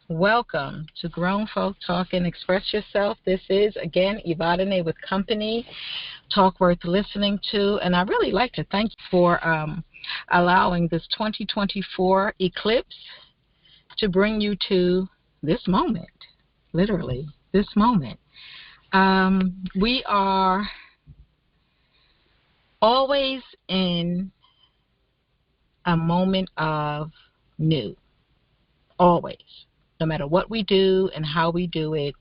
Welcome to Grown Folk Talk and Express Yourself. This is, again, Evadyne with Company, talk worth listening to. And I really like to thank you for allowing this 2024 eclipse to bring you to this moment, literally, this moment. We are always in a moment of new, always. No matter what we do and how we do it,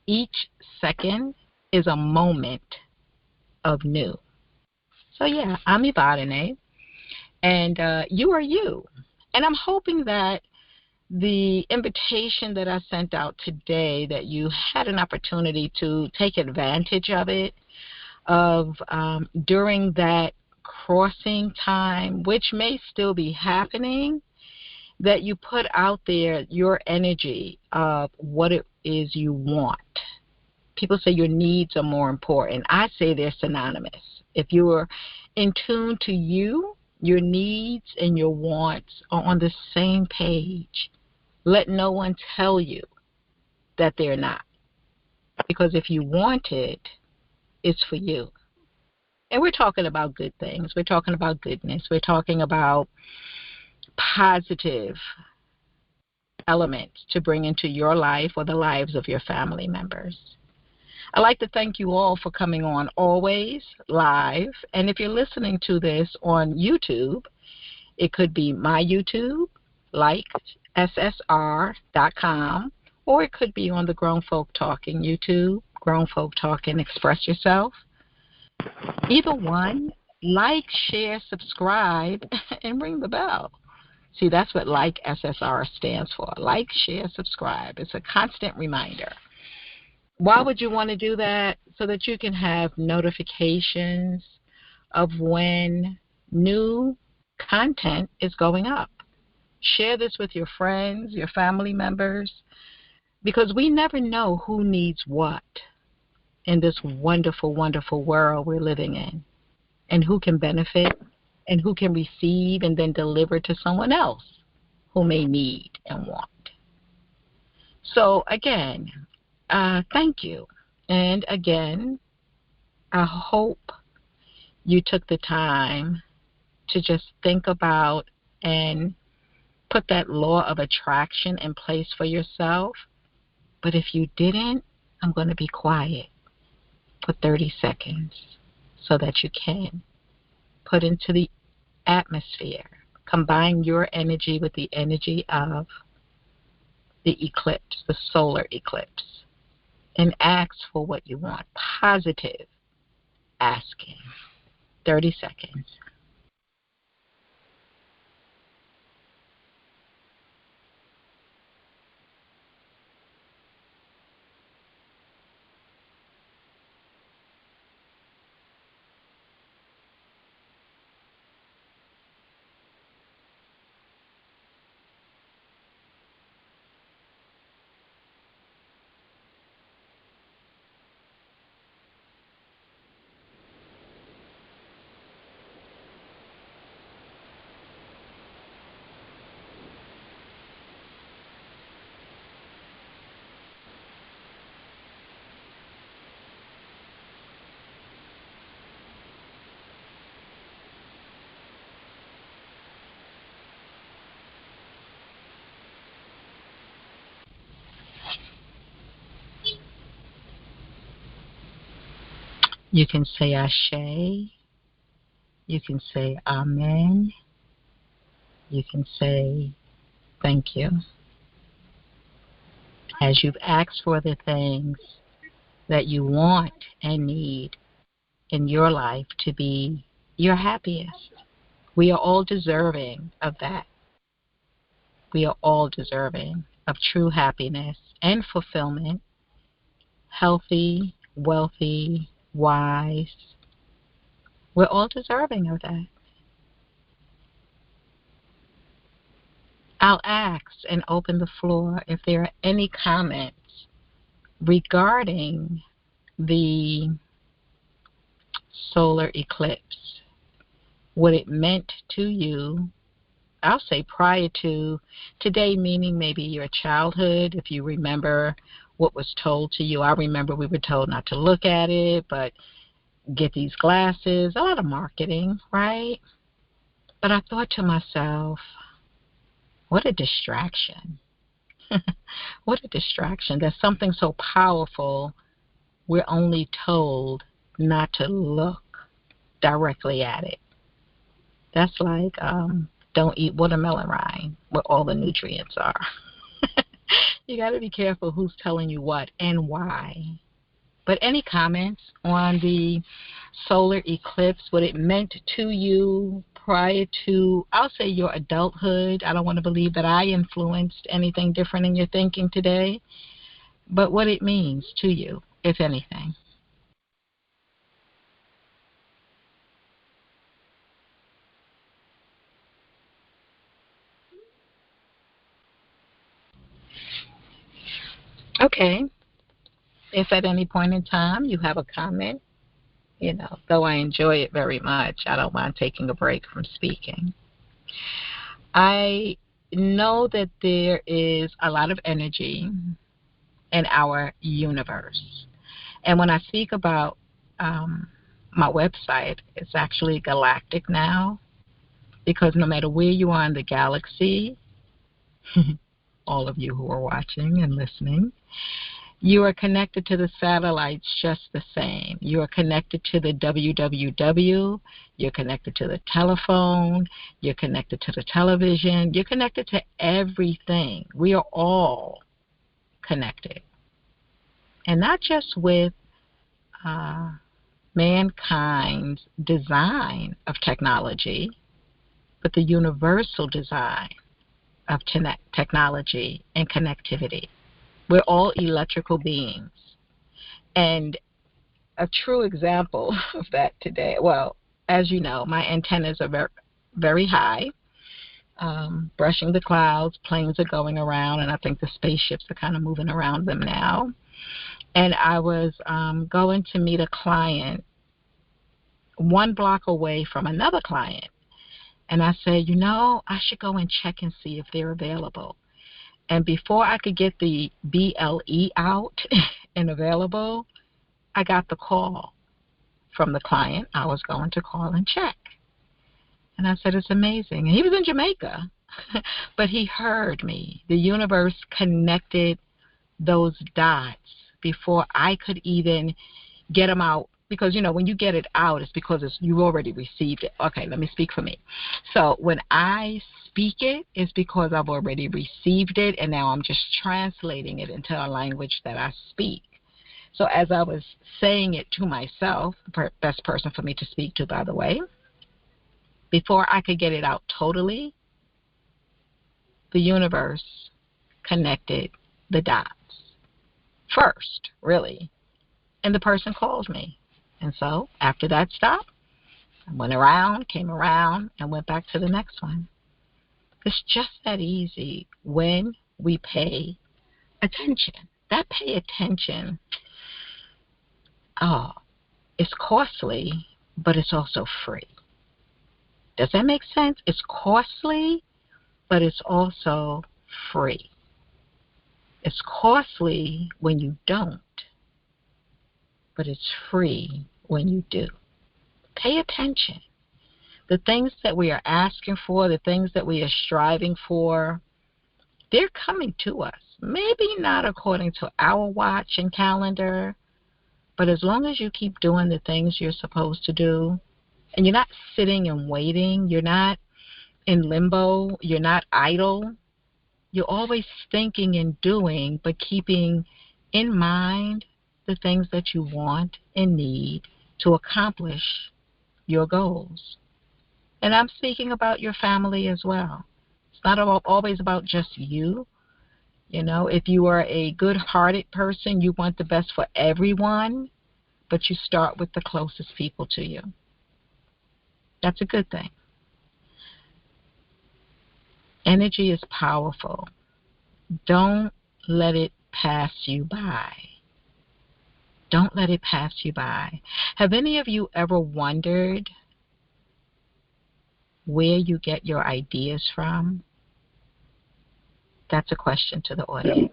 each second is a moment of new. So, yeah, I'm Evadyne, and you are you. And I'm hoping that the invitation that I sent out today, that you had an opportunity to take advantage of it, during that crossing time, which may still be happening, that you put out there your energy of what it is you want. People say your needs are more important. I say they're synonymous. If you're in tune to you, your needs and your wants are on the same page. Let no one tell you that they're not. Because if you want it, it's for you. And we're talking about good things. We're talking about goodness. We're talking about positive elements to bring into your life or the lives of your family members. I'd like to thank you all for coming on always live. And if you're listening to this on YouTube, it could be my YouTube, like ssr.com, or it could be on the Grown Folk Talking YouTube, Grown Folk Talking Express Yourself. Either one, like, share, subscribe, and ring the bell. See, that's what like SSR stands for. Like, share, subscribe. It's a constant reminder. Why would you want to do that? So that you can have notifications of when new content is going up. Share this with your friends, your family members, because we never know who needs what in this wonderful, wonderful world we're living in, and who can benefit and who can receive and then deliver to someone else who may need and want. So again, thank you. And again, I hope you took the time to just think about and put that law of attraction in place for yourself. But if you didn't, I'm going to be quiet for 30 seconds so that you can put into the atmosphere, combine your energy with the energy of the eclipse, the solar eclipse, and ask for what you want. Positive asking. 30 seconds. You can say Ashe. You can say Amen. You can say thank you. As you've asked for the things that you want and need in your life to be your happiest. We are all deserving of that. We are all deserving of true happiness and fulfillment, healthy, wealthy, wise. We're all deserving of that. I'll ask and open the floor if there are any comments regarding the solar eclipse, what it meant to you, I'll say prior to today, meaning maybe your childhood, if you remember what was told to you. I remember we were told not to look at it, but get these glasses, a lot of marketing, right? But I thought to myself, what a distraction. What a distraction. There's something so powerful, we're only told not to look directly at it. That's like don't eat watermelon rind where all the nutrients are. You got to be careful who's telling you what and why. But any comments on the solar eclipse, what it meant to you prior to, I'll say, your adulthood? I don't want to believe that I influenced anything different in your thinking today, but what it means to you, if anything. Okay. If at any point in time you have a comment, though I enjoy it very much, I don't mind taking a break from speaking. I know that there is a lot of energy in our universe. And when I speak about my website, it's actually galactic now, because no matter where you are in the galaxy, all of you who are watching and listening, you are connected to the satellites just the same. You are connected to the www. You're connected to the telephone. You're connected to the television. You're connected to everything. We are all connected. And not just with mankind's design of technology, but the universal design of technology and connectivity. We're all electrical beings. And a true example of that today, well, as you know, my antennas are very, very high, brushing the clouds, planes are going around, and I think the spaceships are kind of moving around them now. And I was going to meet a client 1 block away from another client. And I said, I should go and check and see if they're available. And before I could get the BLE out and available, I got the call from the client I was going to call and check. And I said, it's amazing. And he was in Jamaica, but he heard me. The universe connected those dots before I could even get them out. Because, when you get it out, it's because you already received it. Okay, let me speak for me. So when I speak it, it's because I've already received it, and now I'm just translating it into a language that I speak. So as I was saying it to myself, the best person for me to speak to, by the way, before I could get it out totally, the universe connected the dots first, really. And the person called me. And so after that stop, I went around, came around, and went back to the next one. It's just that easy when we pay attention. That pay attention, it's costly, but it's also free. Does that make sense? It's costly, but it's also free. It's costly when you don't, but it's free when you do. Pay attention. The things that we are asking for, the things that we are striving for, they're coming to us. Maybe not according to our watch and calendar, but as long as you keep doing the things you're supposed to do, and you're not sitting and waiting, you're not in limbo, you're not idle, you're always thinking and doing, but keeping in mind the things that you want and need to accomplish your goals. And I'm speaking about your family as well. It's not always about just you. If you are a good-hearted person, you want the best for everyone, but you start with the closest people to you. That's a good thing. Energy is powerful. Don't let it pass you by. Don't let it pass you by. Have any of you ever wondered where you get your ideas from? That's a question to the audience.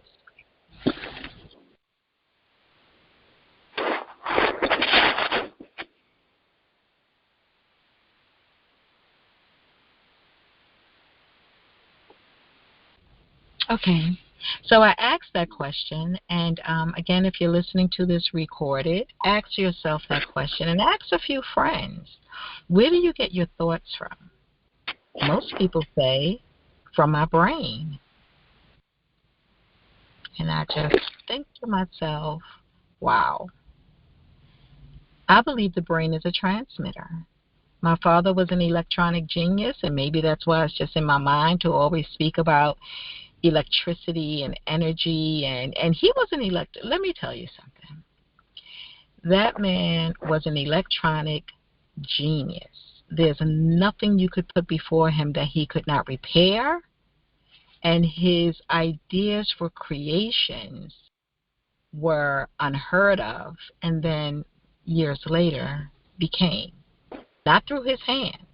Okay. So I asked that question, and again, if you're listening to this recorded, ask yourself that question and ask a few friends. Where do you get your thoughts from? Most people say, from my brain. And I just think to myself, wow. I believe the brain is a transmitter. My father was an electronic genius, and maybe that's why it's just in my mind to always speak about electricity and energy. And he was an let me tell you something. That man was an electronic genius. There's nothing you could put before him that he could not repair, and his ideas for creations were unheard of, and then years later became, not through his hands,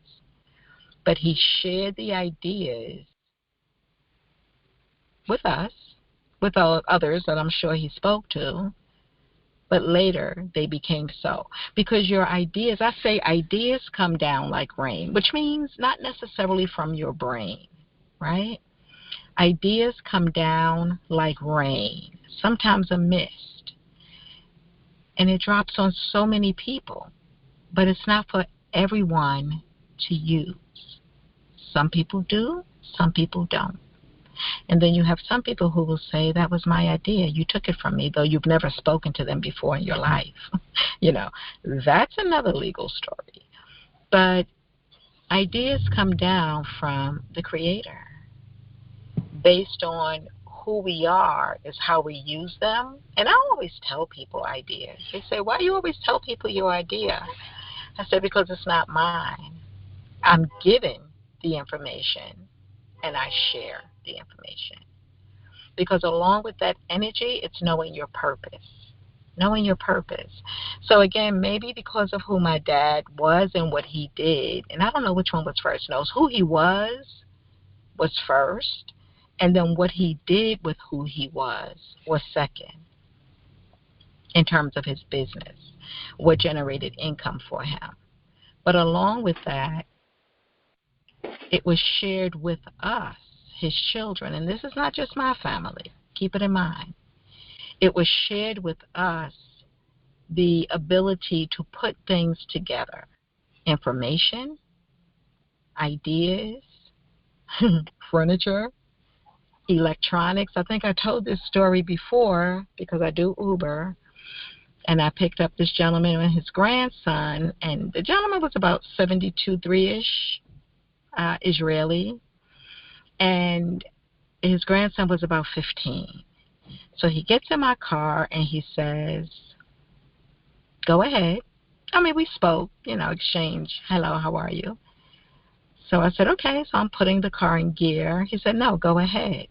but he shared the ideas with us, with all others that I'm sure he spoke to, but later they became so. Because your ideas, I say ideas come down like rain, which means not necessarily from your brain, right? Ideas come down like rain, sometimes a mist, and it drops on so many people, but it's not for everyone to use. Some people do, some people don't. And then you have some people who will say, that was my idea. You took it from me, though you've never spoken to them before in your life. That's another legal story. But ideas come down from the Creator. Based on who we are is how we use them. And I always tell people ideas. They say, why do you always tell people your idea? I said, because it's not mine. I'm given the information, and I share the information. Because along with that energy, it's knowing your purpose. Knowing your purpose. So again, maybe because of who my dad was and what he did, and I don't know which one was first, knows who he was first, and then what he did with who he was second in terms of his business, what generated income for him. But along with that, it was shared with us, his children, and this is not just my family, keep it in mind. It was shared with us the ability to put things together, information, ideas, furniture, electronics. I think I told this story before because I do Uber, and I picked up this gentleman and his grandson, and the gentleman was about 72, 3-ish, Israeli, and his grandson was about 15. So he gets in my car and he says, go ahead. I mean, we spoke, exchanged, hello, how are you? So I said, okay, so I'm putting the car in gear. He said, no, go ahead.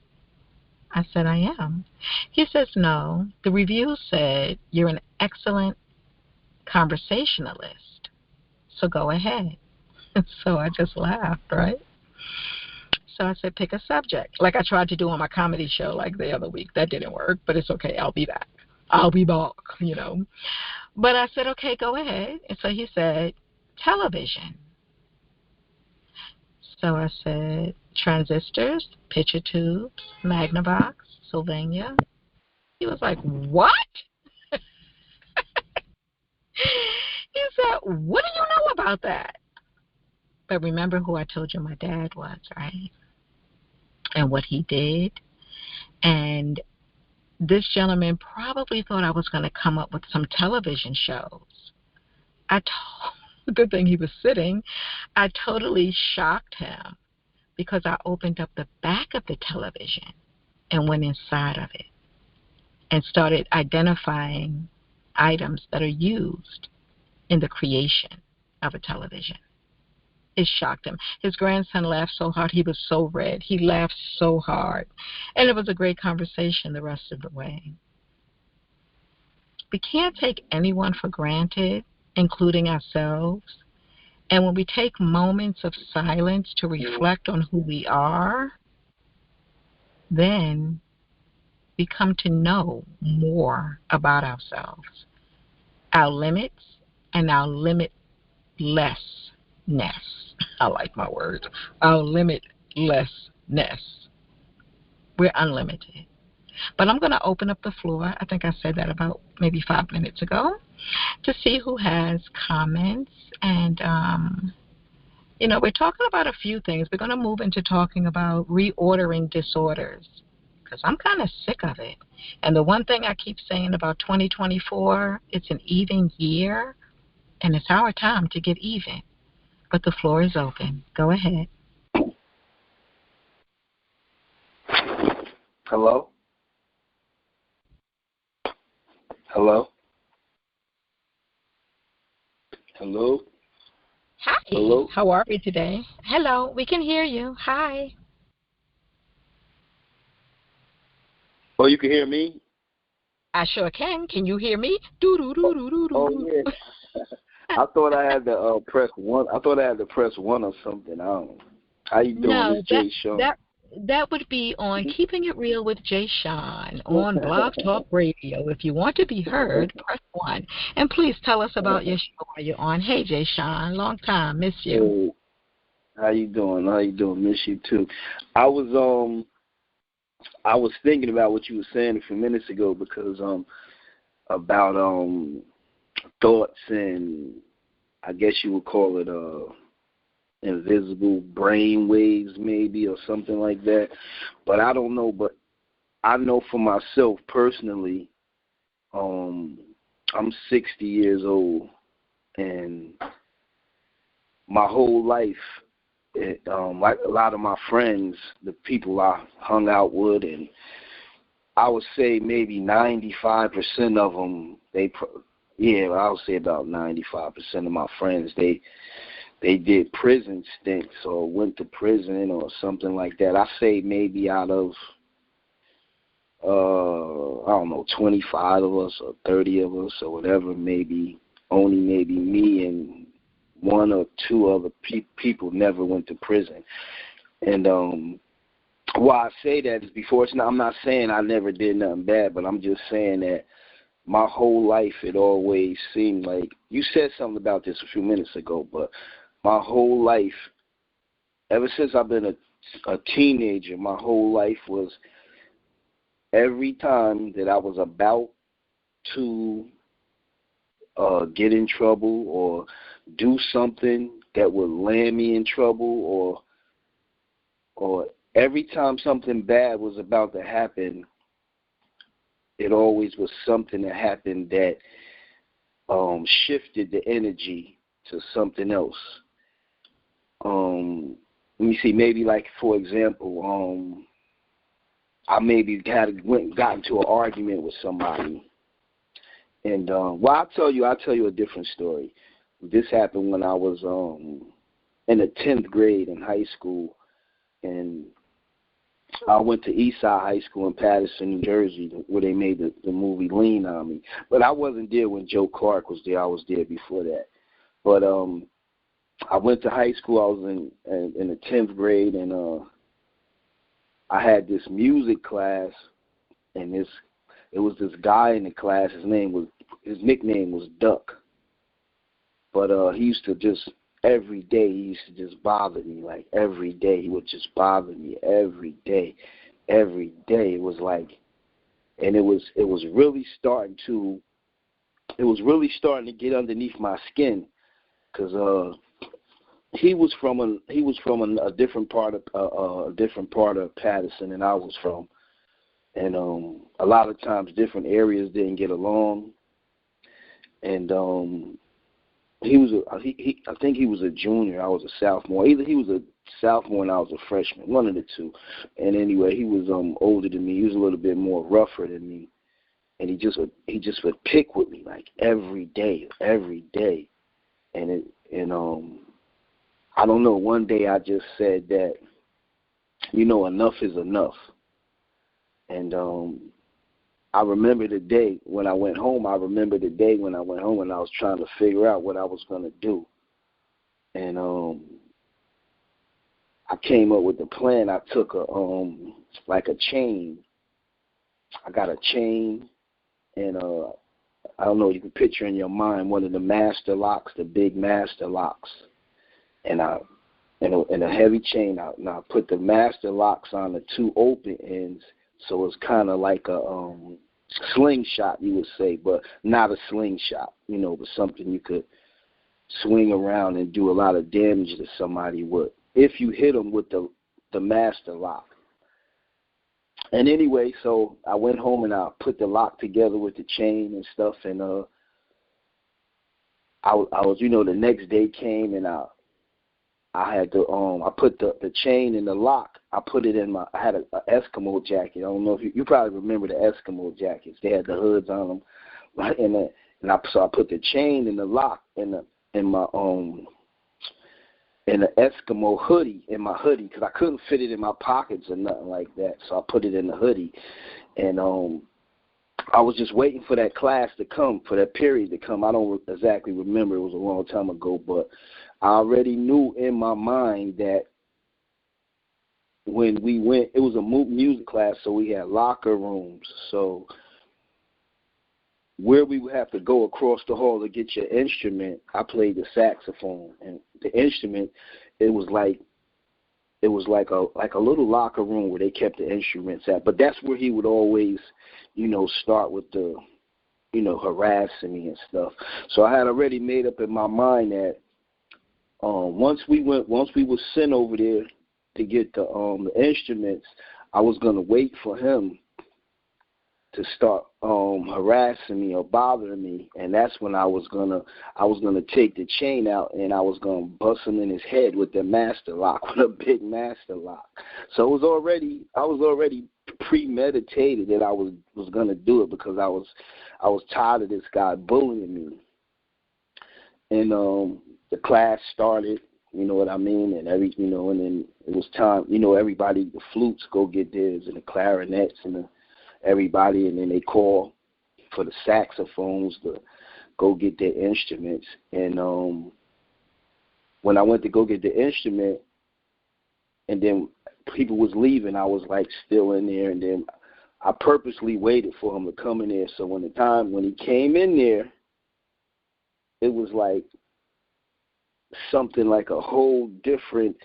I said, I am. He says, no, the review said you're an excellent conversationalist, so go ahead. So I just laughed, right? So I said, pick a subject, like I tried to do on my comedy show like the other week. That didn't work, but it's okay. I'll be back. But I said, okay, go ahead. And so he said, television. So I said, transistors, picture tubes, Magnavox, Sylvania. He was like, what? He said, what do you know about that? But remember who I told you my dad was, right? And what he did. And this gentleman probably thought I was going to come up with some television shows. Good thing he was sitting. I totally shocked him because I opened up the back of the television and went inside of it and started identifying items that are used in the creation of a television. It shocked him. His grandson laughed so hard. He was so red. He laughed so hard. And it was a great conversation the rest of the way. We can't take anyone for granted, including ourselves. And when we take moments of silence to reflect on who we are, then we come to know more about ourselves, our limits, and our limitlessness. I like my words. Our limitlessness. We're unlimited. But I'm going to open up the floor. I think I said that about maybe 5 minutes ago, to see who has comments. And, we're talking about a few things. We're going to move into talking about reordering disorders, because I'm kind of sick of it. And the one thing I keep saying about 2024, it's an even year, and it's our time to get even. But the floor is open. Go ahead. Hello? Hello? Hello? Hi. Hello? How are you today? Hello. We can hear you. Hi. Oh, you can hear me? I sure can. Can you hear me? Do-do-do-do-do-do. Oh, yeah. I thought I had to press one. I thought I had to press one or something. I don't know. How you doing? No, This Jay Sean. that would be on Keeping It Real with Jay Sean on Blog Talk Radio. If you want to be heard, press 1. And please tell us about your show while you're on. Hey, Jay Sean, long time, miss you. Hey, how you doing? How you doing? Miss you too. I was thinking about what you were saying a few minutes ago, because about thoughts, and I guess you would call it invisible brain waves, maybe, or something like that. But I don't know. But I know for myself personally, I'm 60 years old, and my whole life, like a lot of my friends, the people I hung out with, and I would say maybe 95% of them, I would say about 95% of my friends, they did prison stints or went to prison or something like that. I say maybe out of, I don't know, 25 of us or 30 of us or whatever, maybe me and one or two other people never went to prison. And why I say that is I'm not saying I never did nothing bad, but I'm just saying that my whole life it always seemed like, you said something about this a few minutes ago, but my whole life, ever since I've been a teenager, my whole life was, every time that I was about to get in trouble or do something that would land me in trouble, or every time something bad was about to happen, it always was something that happened that shifted the energy to something else. Let me see, maybe like, for example, I maybe got into an argument with somebody. And I'll tell you a different story. This happened when I was in the 10th grade in high school, and I went to Eastside High School in Paterson, New Jersey, where they made the movie Lean on Me. But I wasn't there when Joe Clark was there. I was there before that. But I went to high school. I was in the 10th grade, and I had this music class, and it was this guy in the class. His nickname was Duck. But he used to just, every day, he used to just bother me. Like, every day, he would just bother me. Every day. It was like, and it was really starting to get underneath my skin, because he was from a different part of Paterson than I was from, and a lot of times different areas didn't get along, and I think he was a junior, I was a sophomore. Either he was a sophomore and I was a freshman, one of the two. And anyway, he was older than me. He was a little bit more rougher than me, and he just would pick with me like every day. And I don't know. One day I just said that, enough is enough. And I remember the day when I went home. And I was trying to figure out what I was going to do. And I came up with the plan. I took a chain. I got a chain, and I don't know, you can picture in your mind one of the master locks, the big master locks, and in a heavy chain. I put the master locks on the two open ends, so it's kind of like a slingshot, you would say, but not a slingshot, but something you could swing around and do a lot of damage to somebody with if you hit them with the master lock. And anyway, so I went home and I put the lock together with the chain and stuff, and I was, the next day came, and I had to I put the chain in the lock. I put it in I had an Eskimo jacket. I don't know if you probably remember the Eskimo jackets. They had the hoods on them, right? So I put the chain in the lock in my in the Eskimo hoodie, in my hoodie, because I couldn't fit it in my pockets or nothing like that. So I put it in the hoodie, and I was just waiting for that class to come, for that period to come. I don't exactly remember. It was a long time ago, but I already knew in my mind that when we went, it was a music class, so we had locker rooms. So where we would have to go across the hall to get your instrument, I played the saxophone, and the instrument, it was like a little locker room where they kept the instruments at. But that's where he would always, start with the, harassing me and stuff. So I had already made up in my mind that once we were sent over there to get the instruments, I was gonna wait for him to start harassing me or bothering me, and that's when I was gonna take the chain out and I was gonna bust him in his head with the master lock, with a big master lock. So I was already premeditated that I was gonna do it, because I was tired of this guy bullying me. And the class started, you know what I mean, and and then it was time, everybody, the flutes go get theirs, and the clarinets and everybody, and then they call for the saxophones to go get their instruments. And when I went to go get the instrument, and then people was leaving, I was like still in there, and then I purposely waited for him to come in there. So when he came in there, it was like something like a whole different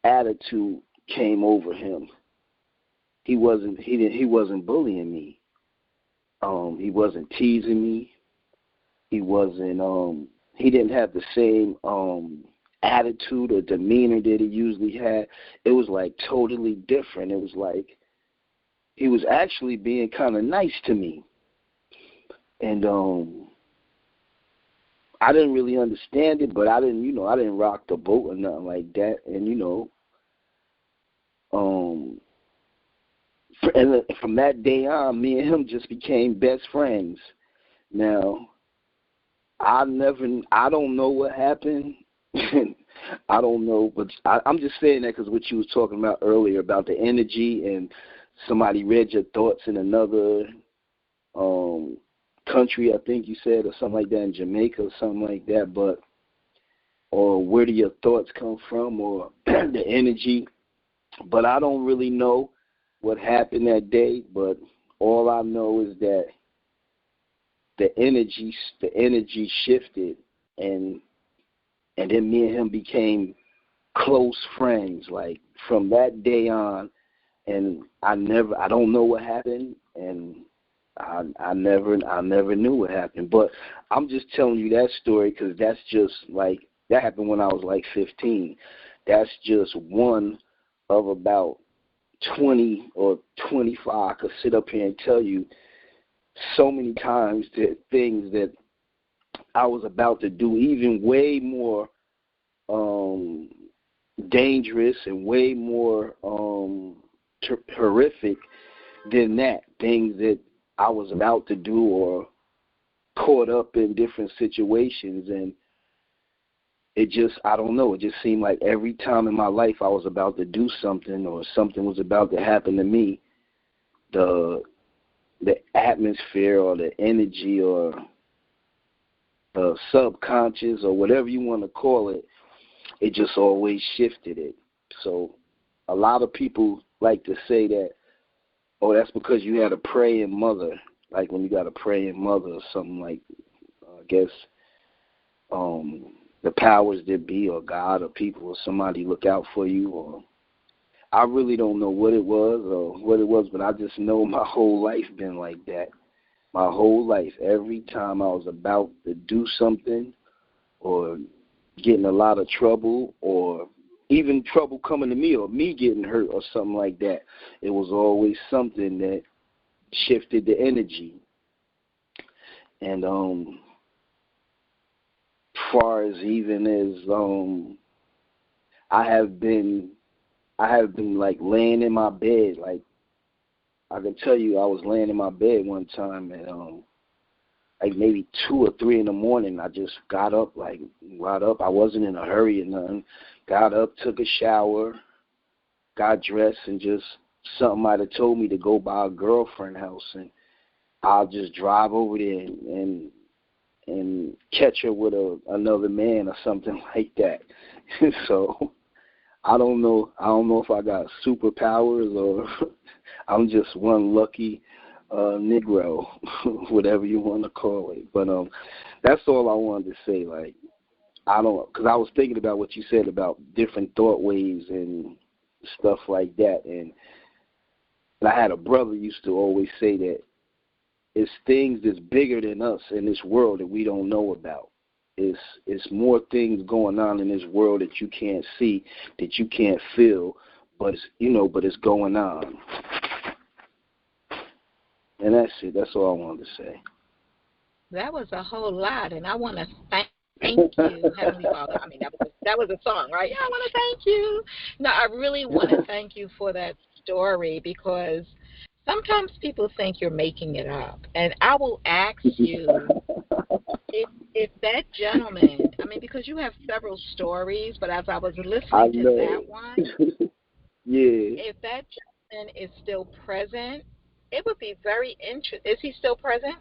attitude came over him. He wasn't bullying me. He wasn't teasing me. He didn't have the same attitude or demeanor that he usually had. It was like totally different. It was like he was actually being kind of nice to me. And I didn't really understand it, but I didn't rock the boat or nothing like that. And and from that day on, me and him just became best friends. Now, I don't know what happened. I don't know, but I'm just saying that because what you was talking about earlier about the energy, and somebody read your thoughts in another country, I think you said, or something like that, in Jamaica or something like that. Or where do your thoughts come from, or the energy? But I don't really know what happened that day, but all I know is that the energy shifted, and then me and him became close friends, like from that day on. And I don't know what happened, and I never knew what happened. But I'm just telling you that story because that's just like, that happened when I was like 15. That's just one of about 20 or 25. I could sit up here and tell you so many times that things that I was about to do, even way more dangerous and way more horrific than that. Things that I was about to do or caught up in different situations. And it just, I don't know, it just seemed like every time in my life I was about to do something or something was about to happen to me, the atmosphere or the energy or the subconscious or whatever you want to call it, it just always shifted it. So a lot of people like to say that, oh, that's because you had a praying mother, like when you got a praying mother or something like, I guess, the powers that be or God or people or somebody look out for you. Or I really don't know what it was, but I just know my whole life been like that. My whole life, every time I was about to do something or get in a lot of trouble or even trouble coming to me or me getting hurt or something like that, it was always something that shifted the energy. And far as even as I have been like laying in my bed. Like I can tell you, I was laying in my bed one time at like maybe 2 or 3 in the morning. I just got up. I wasn't in a hurry or nothing. Got up, took a shower, got dressed, and just something might have told me to go by a girlfriend's house, and I'll just drive over there and catch her with another man or something like that. So I don't know if I got superpowers or I'm just one lucky Negro, whatever you want to call it. But that's all I wanted to say. Like, because I was thinking about what you said about different thought waves and stuff like that. And I had a brother who used to always say that it's things that's bigger than us in this world that we don't know about. It's more things going on in this world that you can't see, that you can't feel, but it's going on. And that's it. That's all I wanted to say. That was a whole lot, and I want to thank you, Heavenly Father. I mean, that was a song, right? Yeah, I want to thank you. No, I really want to thank you for that story, because sometimes people think you're making it up, and I will ask you if that gentleman, I mean, because you have several stories, but as I was listening to that one, yeah. if that gentleman is still present, it would be very interesting. Is he still present?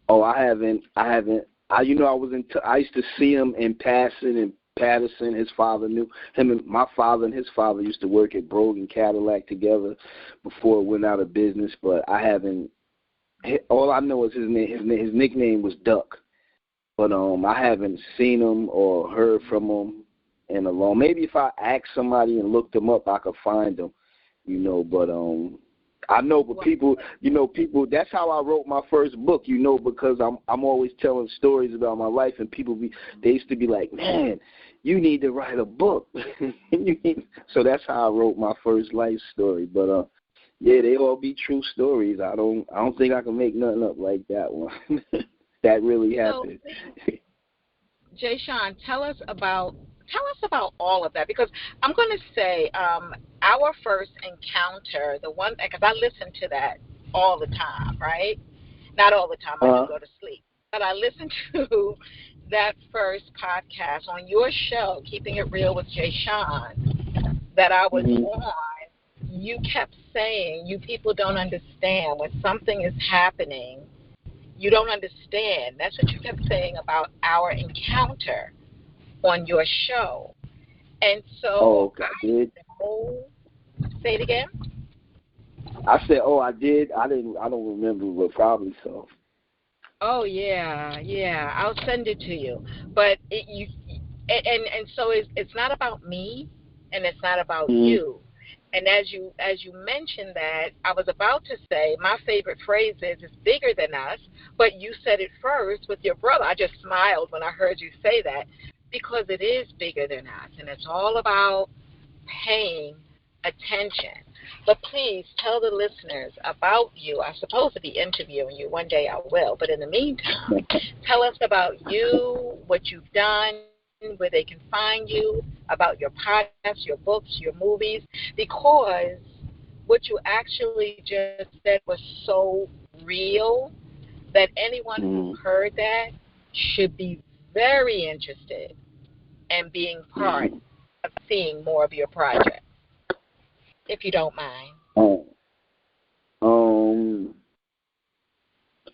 Oh, I haven't. I used to see him in passing in Patterson. His father knew him, and my father and his father used to work at Brogan Cadillac together before it went out of business. But I haven't. All I know is his name. His nickname was Duck. But I haven't seen him or heard from him in a long. Maybe if I asked somebody and looked him up, I could find him. But I know, but people, that's how I wrote my first book, because I'm always telling stories about my life, and they used to be like, man, you need to write a book. So that's how I wrote my first life story. But yeah, they all be true stories. I don't think I can make nothing up like that one. That really happened. So, Jay Sean, tell us about all of that, because I'm going to say our first encounter, the one, because I listen to that all the time, right? Not all the time, I do go to sleep, but I listen to that first podcast on your show, Keeping It Real with Jay Sean, that I was on. You kept saying, you people don't understand when something is happening. You don't understand. That's what you kept saying about our encounter on your show. And so I did. Say it again. I said, I did. I don't remember, but probably so. Oh yeah. I'll send it to you. But so it's not about me, and it's not about you. And as you mentioned that, I was about to say my favorite phrase is "it's bigger than us," but you said it first with your brother. I just smiled when I heard you say that, because it is bigger than us, and it's all about paying attention. But please tell the listeners about you. I'm supposed to be interviewing you. One day I will. But in the meantime, tell us about you, what you've done, where they can find you, about your podcasts, your books, your movies, because what you actually just said was so real that anyone who heard that should be very interested in being part of seeing more of your project, if you don't mind.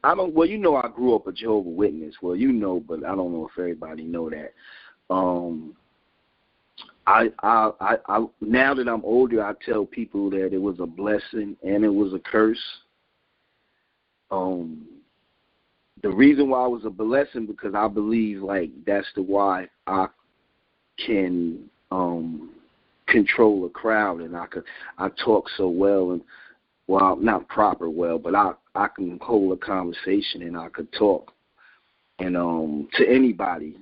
I don't. Well, I grew up a Jehovah's Witness. Well, but I don't know if everybody know that. now that I'm older, I tell people that it was a blessing and it was a curse. The reason why it was a blessing because I believe like that's the why I can control a crowd, and I talk so well, and well, not proper well, but I can hold a conversation and I could talk, and to anybody,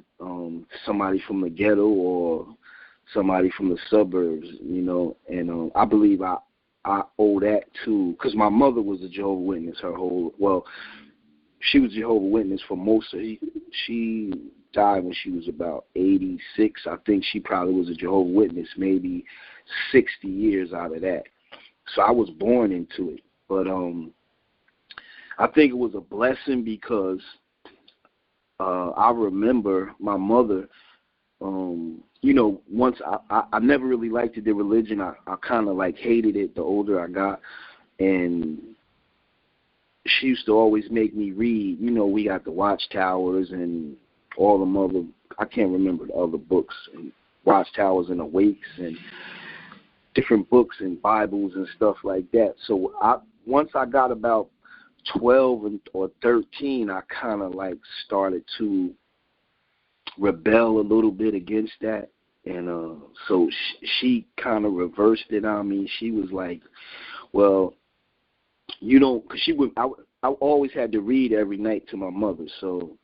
somebody from the ghetto or somebody from the suburbs, you know, and I believe I owe that to, because my mother was a Jehovah's Witness she was Jehovah's Witness for most of it. She died when she was about 86. I think she probably was a Jehovah's Witness maybe 60 years out of that. So I was born into it. But I think it was a blessing because I remember my mother, you know, once I never really liked the religion. I kind of like hated it the older I got. And she used to always make me read. You know, we got the Watchtowers and all them other, I can't remember the other books, and Watchtowers and Awakes and different books and Bibles and stuff like that. So once I got about 12 or 13, I kind of like started to rebel a little bit against that. And so she kind of reversed it on me. She was like, well, you don't, because I always had to read every night to my mother. So,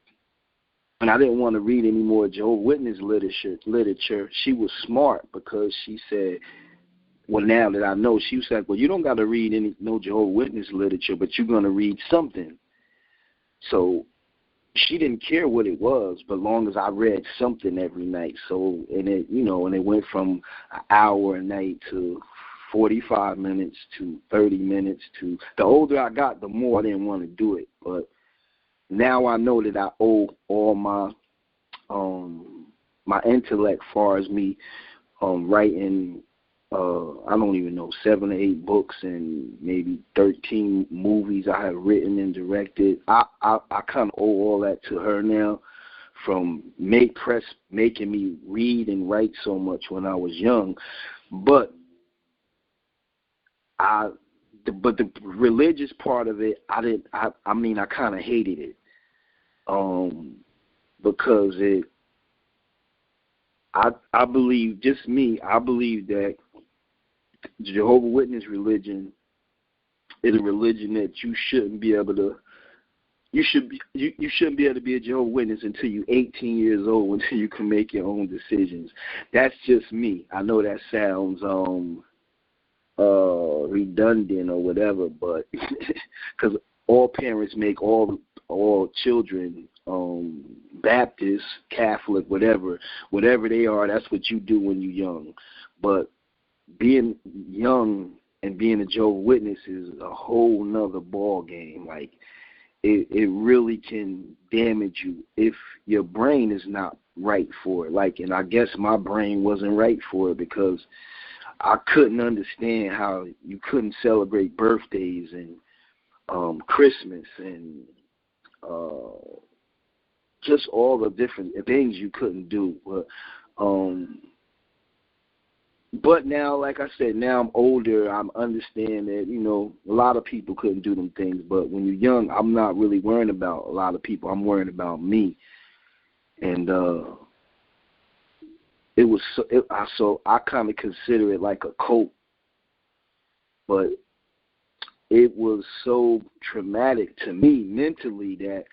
and I didn't want to read any more Jehovah's Witness literature. She was smart because she said, well, now that I know, she was like, well, you don't got to read no Jehovah's Witness literature, but you're going to read something. So she didn't care what it was, but long as I read something every night. So, and it, you know, and it went from an hour a night to 45 minutes to 30 minutes to, the older I got, the more I didn't want to do it. But now I know that I owe all my my intellect, as far as me writing, I don't even know, 7 or 8 books and maybe 13 movies I have written and directed. I kind of owe all that to her now, from making me read and write so much when I was young. But the religious part of it, I kind of hated it, because I believe, just me, I believe that Jehovah's Witness religion is a religion that you shouldn't be able to. You shouldn't be able to be a Jehovah's Witness until you're 18 years old, until you can make your own decisions. That's just me. I know that sounds redundant or whatever, but because all parents make all children Baptist, Catholic, whatever they are, that's what you do when you're young. But being young and being a Jehovah's Witness is a whole nother ball game. Like, it really can damage you if your brain is not right for it. Like, and I guess my brain wasn't right for it, because I couldn't understand how you couldn't celebrate birthdays and Christmas and just all the different things you couldn't do. But now, like I said, now I'm older, I understand that, you know, a lot of people couldn't do them things. But when you're young, I'm not really worrying about a lot of people. I'm worrying about me. And so I kind of consider it like a cult. But it was so traumatic to me mentally that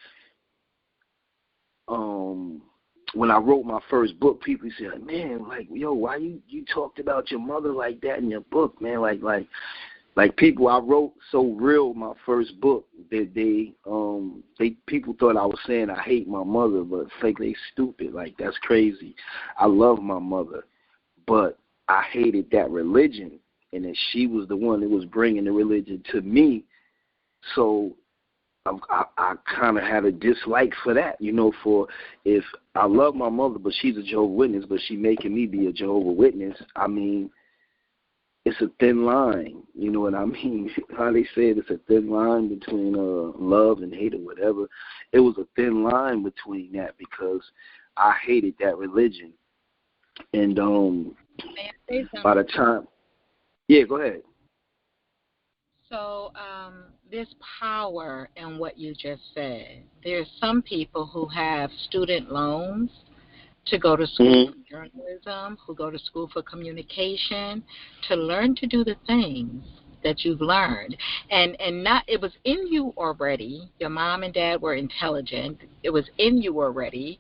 when I wrote my first book, people said, man, like, yo, why you talked about your mother like that in your book, man? Like people, I wrote so real my first book that people thought I was saying I hate my mother, but fake, they stupid. Like, that's crazy. I love my mother, but I hated that religion, and that she was the one that was bringing the religion to me. So I kind of had a dislike for that, you know, for if I love my mother, but she's a Jehovah's Witness, but she making me be a Jehovah's Witness. I mean, it's a thin line, you know what I mean? How they say it's a thin line between love and hate or whatever. It was a thin line between that, because I hated that religion. And May I say by the something? time, yeah, go ahead. So there's power in what you just said. There's some people who have student loans to go to school Mm-hmm. for journalism, who go to school for communication, to learn to do the things that you've learned. And not it was in you already. Your mom and dad were intelligent. It was in you already.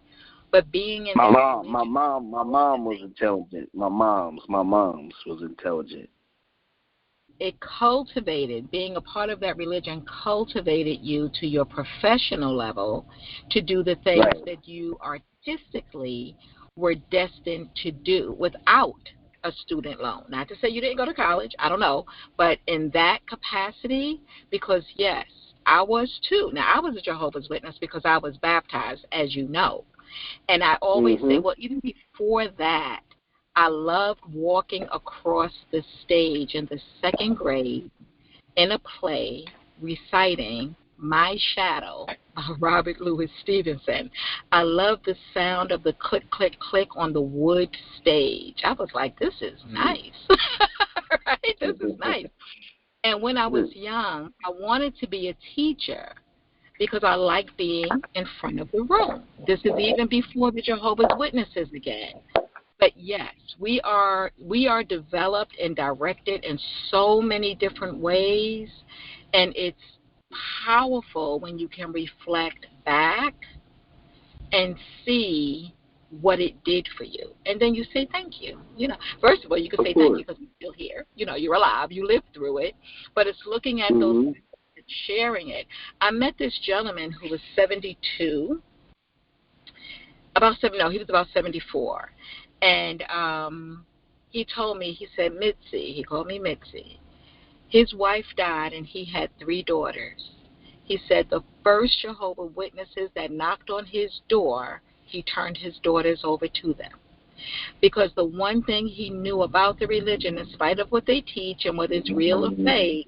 But being in that religion, My mom was intelligent. My mom's was intelligent. it cultivated, being a part of that religion cultivated you to your professional level to do the things Right. that you artistically were destined to do without a student loan. Not to say you didn't go to college, I don't know, but in that capacity, because yes, I was too. Now, I was a Jehovah's Witness because I was baptized, as you know. And I always say, Mm-hmm. well, even before that, I loved walking across the stage in the second grade in a play reciting My Shadow by Robert Louis Stevenson. I loved the sound of the click, click, click on the wood stage. I was like, this is nice. Right? This is nice. And when I was young, I wanted to be a teacher because I like being in front of the room. This is even before the Jehovah's Witnesses again. But yes, we are developed and directed in so many different ways, and it's powerful when you can reflect back and see what it did for you. And then you say thank you. First of all, you can Of say thank course. you because you're still here. You're alive. You lived through it. But it's looking at those Mm-hmm. and sharing it. I met this gentleman who was 72, he was about 74. And he told me, he said, Mitzi, he called me Mitzi. His wife died and he had 3 daughters. He said the first Jehovah Witnesses that knocked on his door, he turned his daughters over to them. Because the one thing he knew about the religion, in spite of what they teach and whether it's real or fake,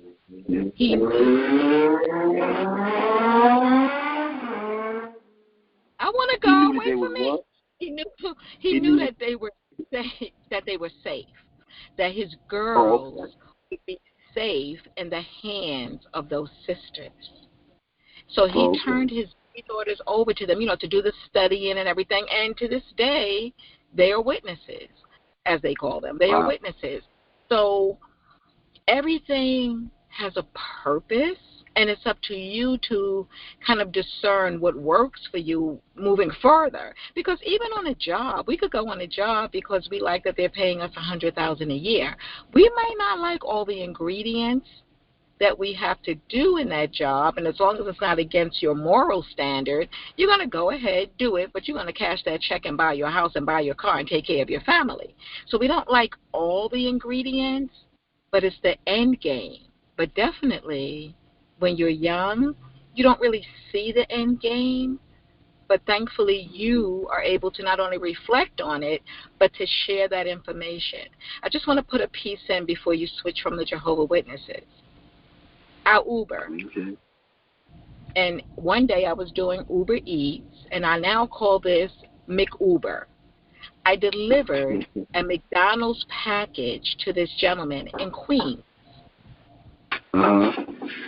he knew. I want to He go. knew that Wait they for was me. what? He knew. He He knew knew that. that they were safe. That they were safe. That his Oh, girls okay. would be safe in the hands of those sisters. So he Oh, turned okay. his 3 daughters over to them, to do the studying and everything. And to this day, they are witnesses, as they call them. They are Wow. witnesses. So everything has a purpose, and it's up to you to kind of discern what works for you moving further. Because even on a job, we could go on a job because we like that they're paying us $100,000 a year. We may not like all the ingredients that we have to do in that job, and as long as it's not against your moral standard, you're going to go ahead, do it, but you're going to cash that check and buy your house and buy your car and take care of your family. So we don't like all the ingredients, but it's the end game. But definitely, when you're young, you don't really see the end game, but thankfully you are able to not only reflect on it, but to share that information. I just want to put a piece in before you switch from the Jehovah's Witnesses. I Uber. Okay. And one day I was doing Uber Eats, and I now call this McUber. I delivered a McDonald's package to this gentleman in Queens. Uh-huh.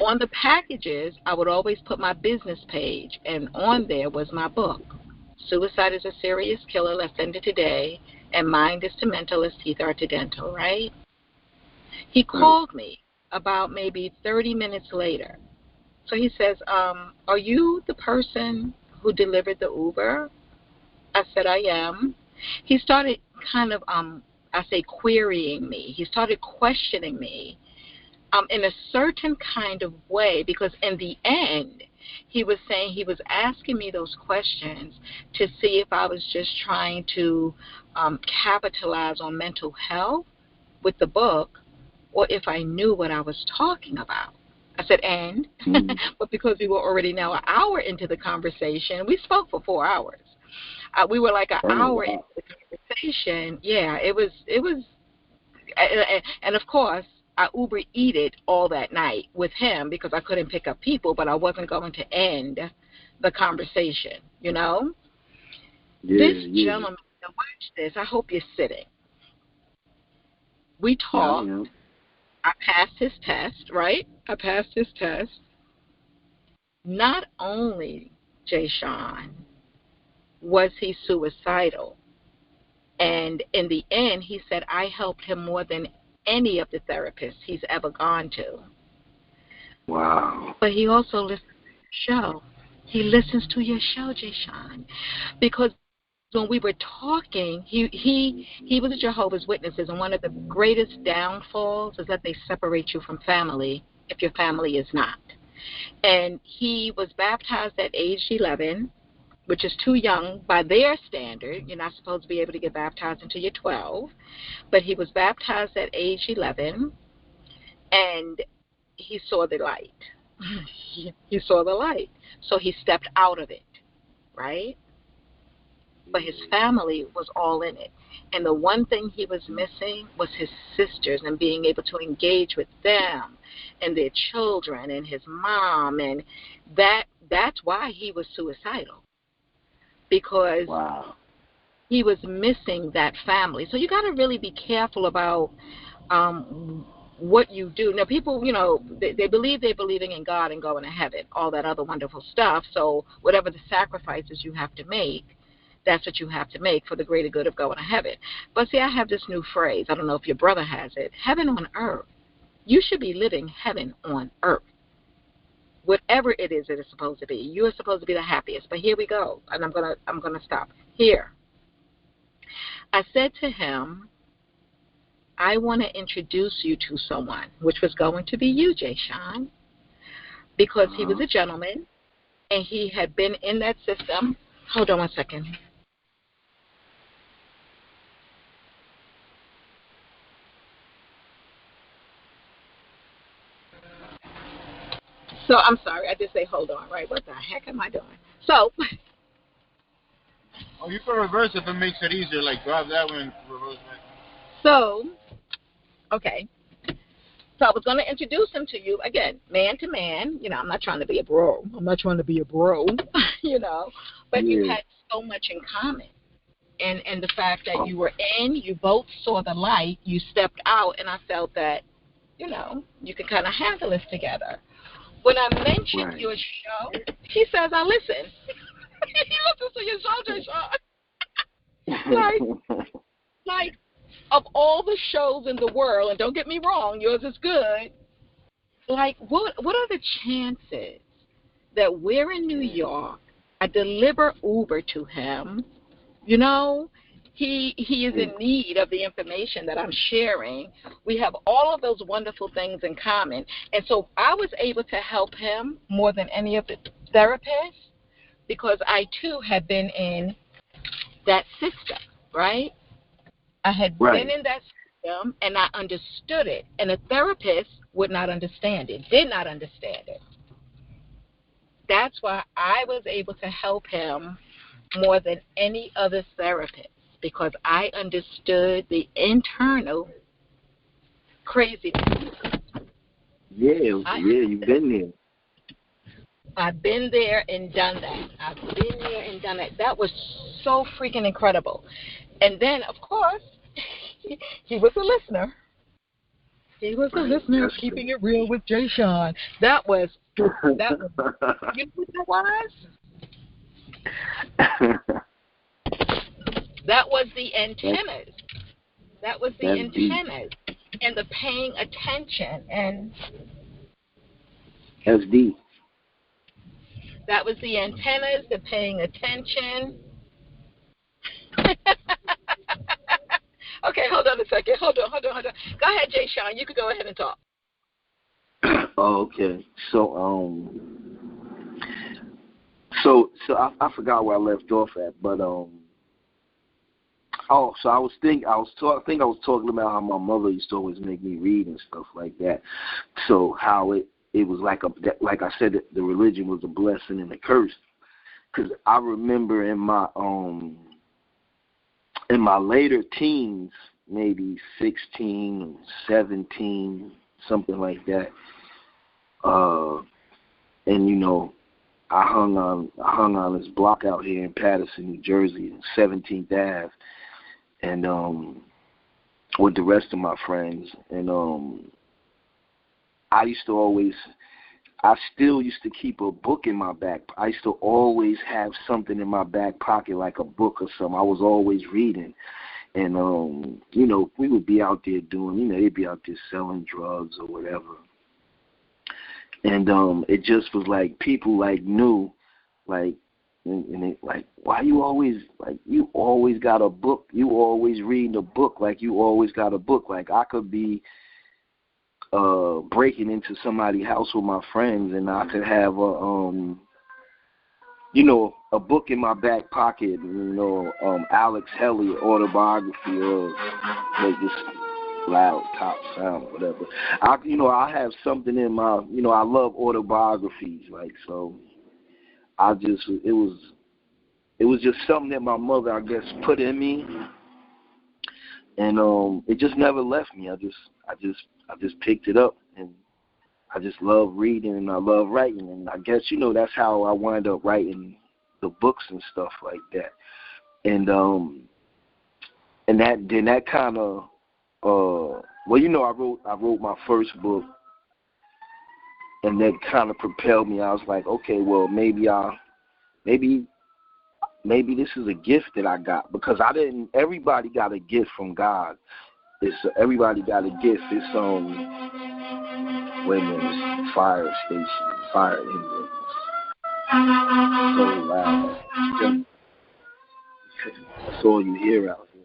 On the packages, I would always put my business page, and on there was my book. Suicide is a Serious Killer, Let's End It Today, and Mind is to Mental as Teeth Are to Dental, right? He Right. called me about maybe 30 minutes later. So he says, are you the person who delivered the Uber? I said, I am. He started kind of, I say, querying me. He started questioning me in a certain kind of way, because in the end, he was saying he was asking me those questions to see if I was just trying to capitalize on mental health with the book, or if I knew what I was talking about. I said, and? Mm. But because we were already now an hour into the conversation, we spoke for 4 hours. We were like an Oh, hour into wow. the conversation. Yeah, it was, and of course, I Uber eated all that night with him because I couldn't pick up people, but I wasn't going to end the conversation. Yeah, This yeah. gentleman Now watch this. I hope you're sitting. We Yeah, I talked. am. I passed his test, right? I passed his test. Not only, Jay Sean, was he suicidal, and in the end, he said, I helped him more than any of the therapists he's ever gone to. Wow. But he also listens to your show. He listens to your show, Jay Sean, because when we were talking, he was a Jehovah's Witnesses, and one of the greatest downfalls is that they separate you from family if your family is not. And he was baptized at age 11, which is too young by their standard. You're not supposed to be able to get baptized until you're 12. But he was baptized at age 11, and he saw the light. He saw the light. So he stepped out of it, right? But his family was all in it. And the one thing he was missing was his sisters and being able to engage with them and their children and his mom. And that's why he was suicidal, because he was missing that family. So you got to really be careful about what you do. Now, people, they believe they're believing in God and going to heaven, all that other wonderful stuff. So whatever the sacrifices you have to make, that's what you have to make for the greater good of going to heaven. But see, I have this new phrase. I don't know if your brother has it. Heaven on earth. You should be living heaven on earth. Whatever it is supposed to be. You are supposed to be the happiest. But here we go. And I'm gonna stop here. I said to him, I want to introduce you to someone, which was going to be you, Jay Sean, because he was a gentleman and he had been in that system. Hold on one second. So I'm sorry, I did say hold on, right? What the heck am I doing? So. Oh, you can reverse if it makes it easier. Like grab that one, reverse it. So, okay. So I was going to introduce him to you again, man to man. I'm not trying to be a bro. But you had so much in common. And the fact that you were you both saw the light, you stepped out, and I felt that, you could kind of handle this together. When I mentioned your show, he says, I listen. He listens to your show, Jay Sean. like, of all the shows in the world, and don't get me wrong, yours is good. Like, what are the chances that we're in New York? I deliver Uber to him. He is in need of the information that I'm sharing. We have all of those wonderful things in common. And so I was able to help him more than any of the therapists because I, too, had been in that system, right? I had been in that system, and I understood it. And a therapist would not understand it, did not understand it. That's why I was able to help him more than any other therapist, because I understood the internal craziness. You've been there. I've been there and done that. That was so freaking incredible. And then, of course, he was a listener. He was a listener, keeping it real with Jay Sean. That was, you know what that was? That was the antennas. That was the antennas and the paying attention. And that's deep. That was the antennas, the paying attention. Okay, hold on a second. Hold on. Go ahead, Jay Sean. You can go ahead and talk. Okay. So I forgot where I left off at, but so I was talking about how my mother used to always make me read and stuff like that. So how it was like I said, the religion was a blessing and a curse. Because I remember in my later teens, maybe 16, 17, something like that, and I hung on this block out here in Paterson, New Jersey, 17th Ave, and with the rest of my friends. And I still used to keep a book in my back. I used to always have something in my back pocket, like a book or something. I was always reading. And, we would be out there doing, they'd be out there selling drugs or whatever. And it just was like people like knew, like, and it, like, why you always got a book? You always reading a book, like you always got a book. Like I could be breaking into somebody's house with my friends, and I could have a book in my back pocket. Alex Haley autobiography, or like this loud top sound, whatever. I have something in my, I love autobiographies, like, so it was just something that my mother, I guess, put in me, and it just never left me. I just picked it up, and I just love reading and I love writing, and I guess that's how I wind up writing the books and stuff like that, and that kind of I wrote my first book, and that kind of propelled me. I was like, okay, well, maybe this is a gift that I got, because everybody got a gift from God. Everybody got a gift. It's wait a minute, fire station, fire engine. So loud. That's all you hear out here.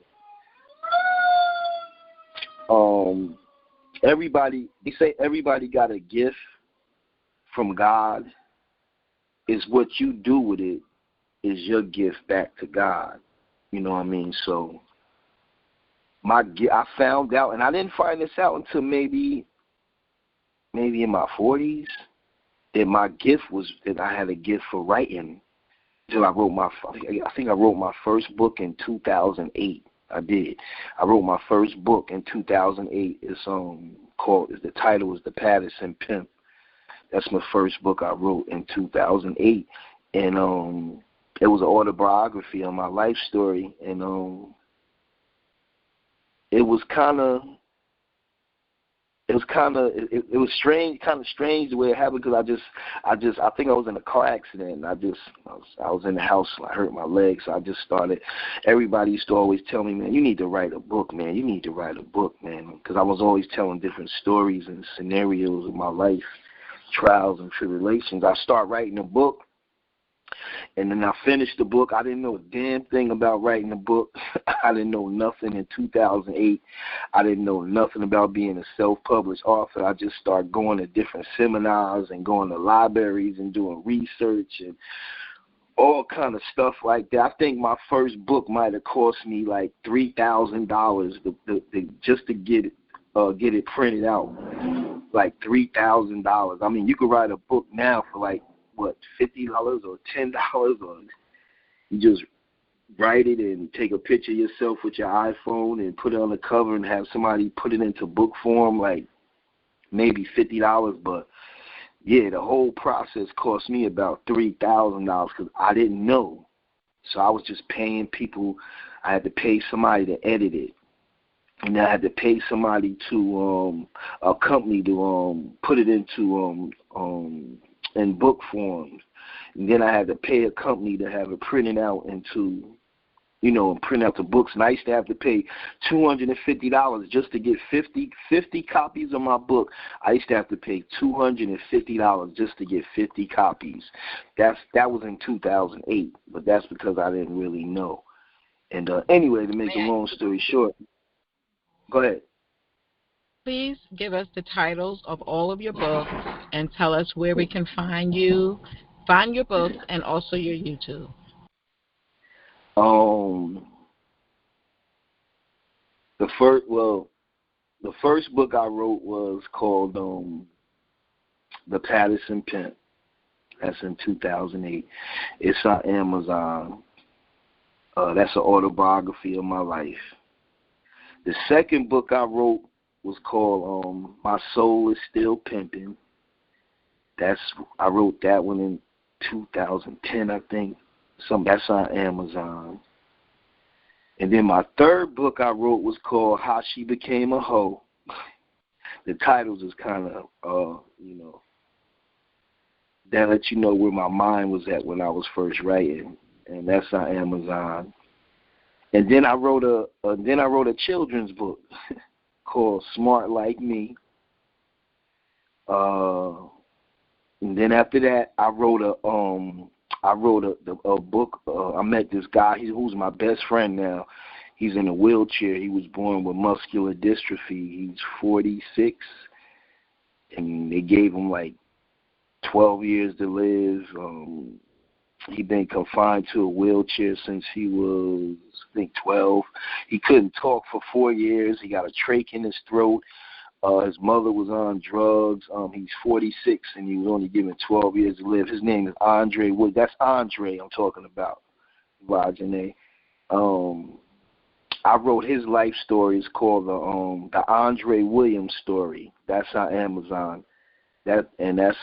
They say everybody got a gift from God. Is what you do with it is your gift back to God. You know what I mean? So I found out, and I didn't find this out until maybe in my 40s, that my gift was that I had a gift for writing. Until I think I wrote my first book in 2008. I did. I wrote my first book in 2008. It's the title is The Paterson Pimp. That's my first book I wrote in 2008, and it was an autobiography on my life story, and it was strange, kind of strange the way it happened, because I think I was in a car accident, and I was in the house, and I hurt my leg, so I just started. Everybody used to always tell me, man, you need to write a book, man. You need to write a book, man, because I was always telling different stories and scenarios of my life, trials and tribulations. I start writing a book, and then I finished the book. I didn't know a damn thing about writing a book. I didn't know nothing in 2008. I didn't know nothing about being a self-published author. I just started going to different seminars and going to libraries and doing research and all kind of stuff like that. I think my first book might have cost me like $3,000 just to get it printed out, like $3,000. I mean, you could write a book now for like, what, $50 or $10, or you just write it and take a picture of yourself with your iPhone and put it on the cover and have somebody put it into book form, like maybe $50. But yeah, the whole process cost me about $3,000 because I didn't know. So I was just paying people. I had to pay somebody to edit it, and I had to pay somebody to a company to put it into in book form, and then I had to pay a company to have it printed out into, and print out the books. And I used to have to pay $250 just to get 50 copies of my book. I used to have to pay $250 just to get 50 copies. That was in 2008, but that's because I didn't really know. And anyway, to make a long story short, go ahead. Please give us the titles of all of your books and tell us where we can find your books, and also your YouTube. The first book I wrote was called The Paterson Pimp. That's in 2008. It's on Amazon. That's an autobiography of my life. The second book I wrote was called My Soul is Still Pimping. I wrote that one in 2010, I think. That's on Amazon. And then my third book I wrote was called How She Became a Hoe. The titles is kind of, that lets you know where my mind was at when I was first writing, and that's on Amazon. And then I wrote a children's book called Smart Like Me. And then after that, I wrote a book. I met this guy who's my best friend now. He's in a wheelchair. He was born with muscular dystrophy. He's 46, and they gave him like 12 years to live. He'd been confined to a wheelchair since he was, I think, 12. He couldn't talk for 4 years. He got a trach in his throat. His mother was on drugs. He's 46, and he was only given 12 years to live. His name is Andre Wood. That's Andre I'm talking about, Evadyne. I wrote his life story. It's called the Andre Williams story. That's on Amazon. That's that's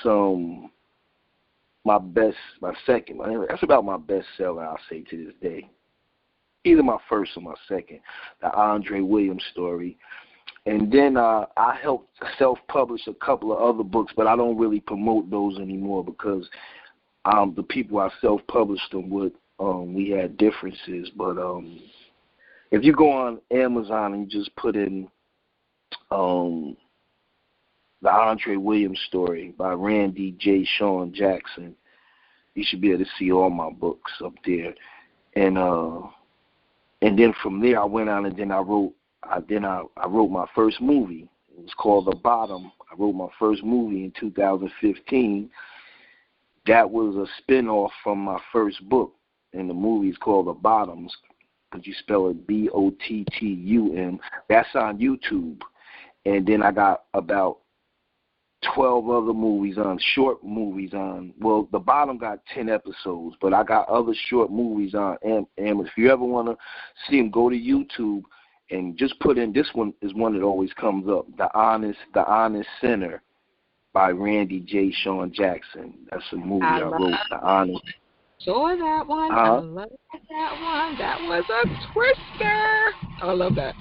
about my best seller, I'll say, to this day. Either my first or my second, the Andre Williams story. And then I helped self-publish a couple of other books, but I don't really promote those anymore because the people I self-published them with, we had differences. But if you go on Amazon and you just put in the Andre Williams story by Randy J. Sean Jackson, you should be able to see all my books up there. And then from there I went on and then I wrote my first movie. It was called The Bottom. I wrote my first movie in 2015. That was a spin-off from my first book, and the movie is called The Bottoms, because you spell it Bottum. That's on YouTube. And then I got about 12 other movies short movies well, The Bottom got 10 episodes, but I got other short movies on. And if you ever want to see them, go to YouTube and just put in, this one is one that always comes up, The Honest Sinner by Randy J. Sean Jackson. That's a movie I wrote, The Honest. Saw that one. I love that one. That was a twister. I love that.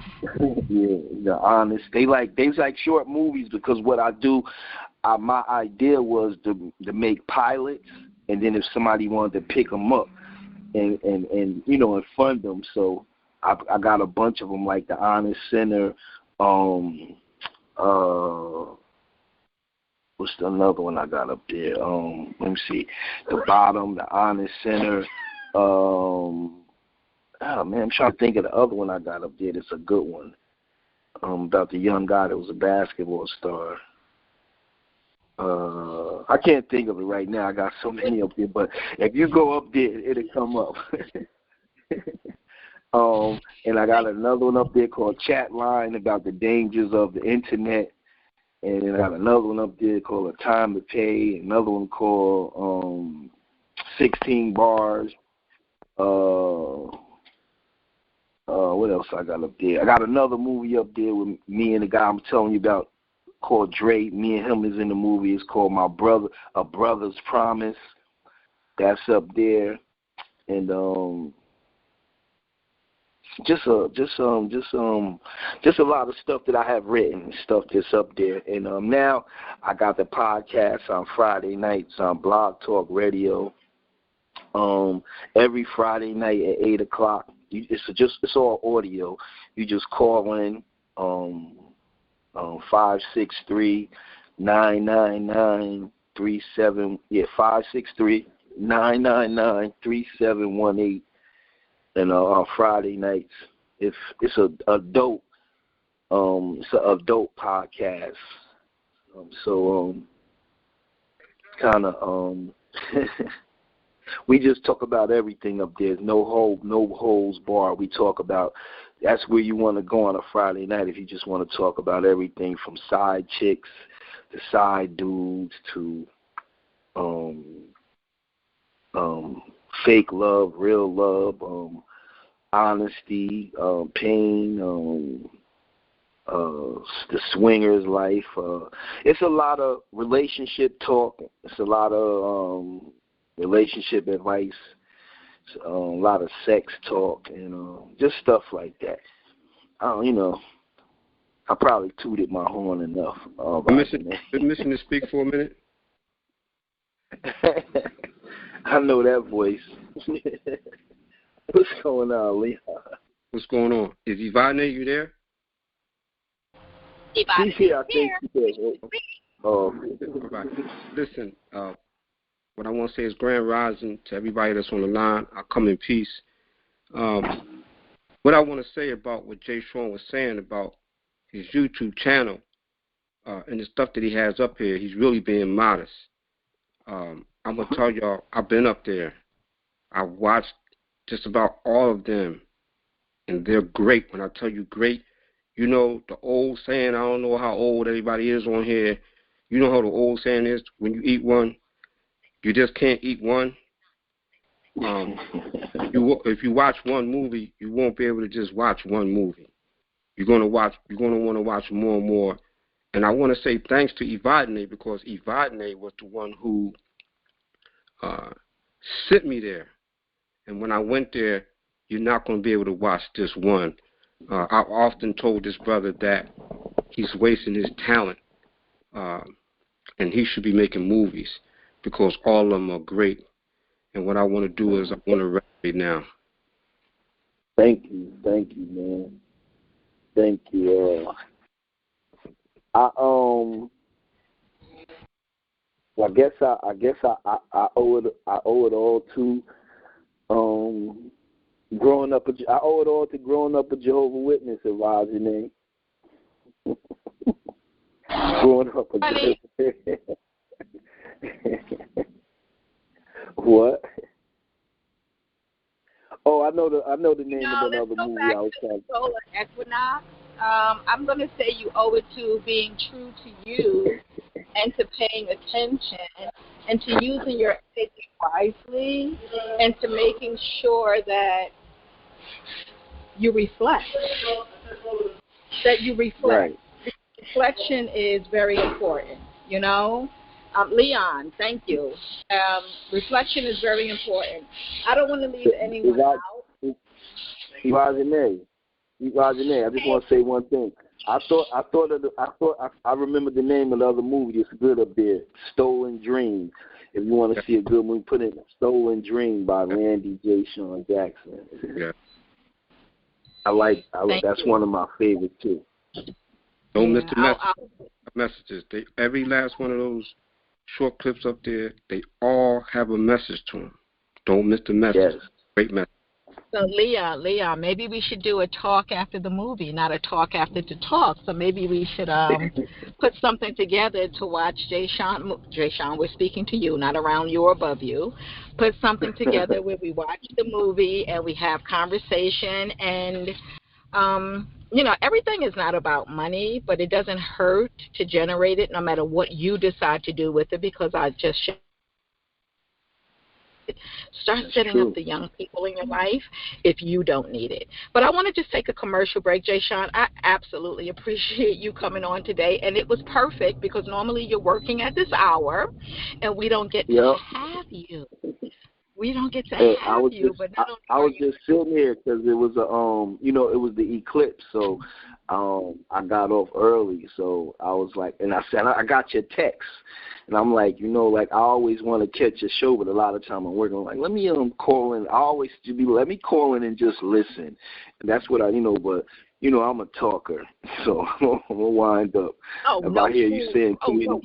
Yeah, The Honest. They like short movies because what I do, my idea was to make pilots, and then if somebody wanted to pick them up and fund them, so I got a bunch of them, like The Honest Sinner. What's another one I got up there? Let me see. The Bottom, The Honest Sinner. I'm trying to think of the other one I got up there that's a good one. About the young guy that was a basketball star. I can't think of it right now. I got so many up there, but if you go up there, it'll come up. And I got another one up there called Chat Line, about the dangers of the internet. And then I got another one up there called A Time to Pay. Another one called 16 Bars. What else I got up there? I got another movie up there with me and the guy I'm telling you about called Dre. Me and him is in the movie. It's called A Brother's Promise. That's up there. And just a lot of stuff that I have written, stuff that's up there. And now I got the podcast on Friday nights on Blog Talk Radio. Every Friday night at 8:00. It's all audio. You just call in 563-999-37. Yeah, 563-999-3718. And on Friday nights, it's an adult podcast. We just talk about everything up there. No holds barred. We talk about, that's where you want to go on a Friday night if you just want to talk about everything from side chicks to side dudes to fake love, real love, honesty, pain, the swingers life. It's a lot of relationship talk. It's a lot of relationship advice, a lot of sex talk, and just stuff like that. I probably tooted my horn enough. Permission to speak for a minute? I know that voice. What's going on, Leon? What's going on? Is Evadyne, you there? Evadyne, he's here. I think she's there. All right. Listen, what I want to say is grand rising to everybody that's on the line. I come in peace. What I want to say about what Jay Sean was saying about his YouTube channel and the stuff that he has up here, he's really being modest. I'm going to tell y'all, I've been up there. I watched just about all of them, and they're great. When I tell you great, you know the old saying, I don't know how old everybody is on here. You know how the old saying is, when you eat one, you just can't eat one. If you watch one movie, you won't be able to just watch one movie. You're going to want to watch more and more. And I want to say thanks to Evadyne, because Evadyne was the one who sent me there. And when I went there, you're not going to be able to watch this one. I often told this brother that he's wasting his talent, and he should be making movies, because all of them are great. And what I want to do is I want to rap right now. Thank you, man. Thank you. I guess I owe it all to growing up. I owe it all to growing up a Jehovah's Witness, Evadyne. Growing up a Jehovah's Witness. What? Oh, I know the name of another movie I was talking about. Solar Equinox. I'm going to say you owe it to being true to you and to paying attention and to using your energy wisely and to making sure that you reflect. Right. Reflection is very important, you know. Leon, thank you. Reflection is very important. I don't want to leave anyone out. Evadyne, I just want to say one thing. I remember the name of the other movie. It's good up there, Stolen Dream. If you want to see a good movie, put in Stolen Dream by Randy J. Sean Jackson. Yeah. That's one of my favorites too. Don't miss the messages. Every last one of those short clips up there, they all have a message to them. Don't miss the message. Yes. Great message. So, Leah, maybe we should do a talk after the movie, not a talk after the talk. So maybe we should put something together to watch Jay Sean, we're speaking to you, not around you or above you. Put something together where we watch the movie and we have conversation and, everything is not about money, but it doesn't hurt to generate it no matter what you decide to do with it, because I just start setting up the young people in your life if you don't need it. But I want to just take a commercial break, Jay Sean. I absolutely appreciate you coming on today, and it was perfect because normally you're working at this hour, and we don't get to have you. We don't get to have you, but not only I was just sitting here because it was it was the eclipse, so I got off early, so I was like, and I said, I got your text, and I'm like, I always want to catch a show, but a lot of time I'm working, like, let me call in. I always let me call in and just listen, and that's what but. I'm a talker, so I'm gonna wind up. If I hear you saying too many,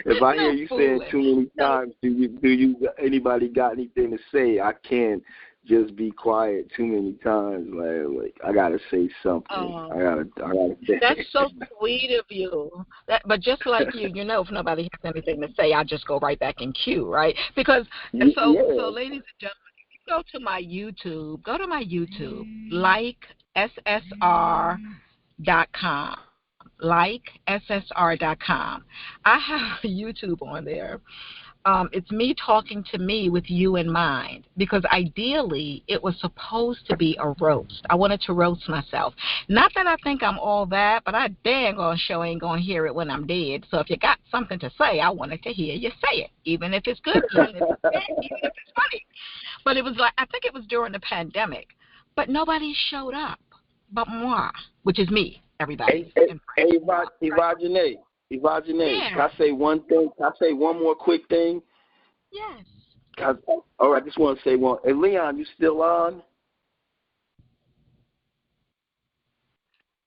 if I hear you saying too many times, do you anybody got anything to say? I can't just be quiet too many times. Like I gotta say something. I gotta say. That's so sweet of you. But just like you, if nobody has anything to say, I'll just go right back in queue, right? Because so ladies and gentlemen. Go to my YouTube, like SSR.com. Like SSR.com. I have YouTube on there. It's me talking to me with you in mind, because ideally it was supposed to be a roast. I wanted to roast myself. Not that I think I'm all that, but I dang on sure ain't going to hear it when I'm dead. So if you got something to say, I wanted to hear you say it, even if it's good, even if it's bad, even if it's funny. But it was like, I think it was during the pandemic, but nobody showed up but moi, which is me, everybody. Evadyne, Yeah. can I say one thing? Can I say one more quick thing? Yes. All right, I just want to say one. Hey, Leon, you still on?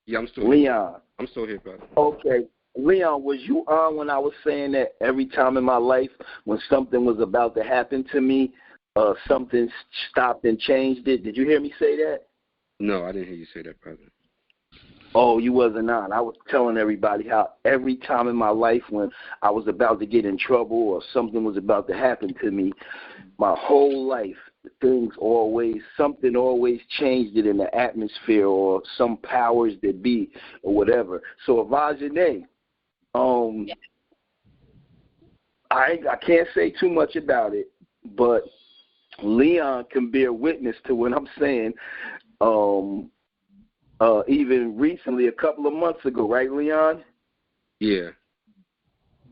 Yeah, I'm still Leon. Here. I'm still here, brother. Okay. Leon, was you on when I was saying that every time in my life when something was about to happen to me, something stopped and changed it? Did you hear me say that? No, I didn't hear you say that, brother. Oh, you wasn't on. I was telling everybody how every time in my life when I was about to get in trouble or something was about to happen to me, my whole life, something always changed it in the atmosphere or some powers that be or whatever. So, Evadyne, I can't say too much about it, but Leon can bear witness to what I'm saying. Even recently, a couple of months ago, right, Leon? Yeah.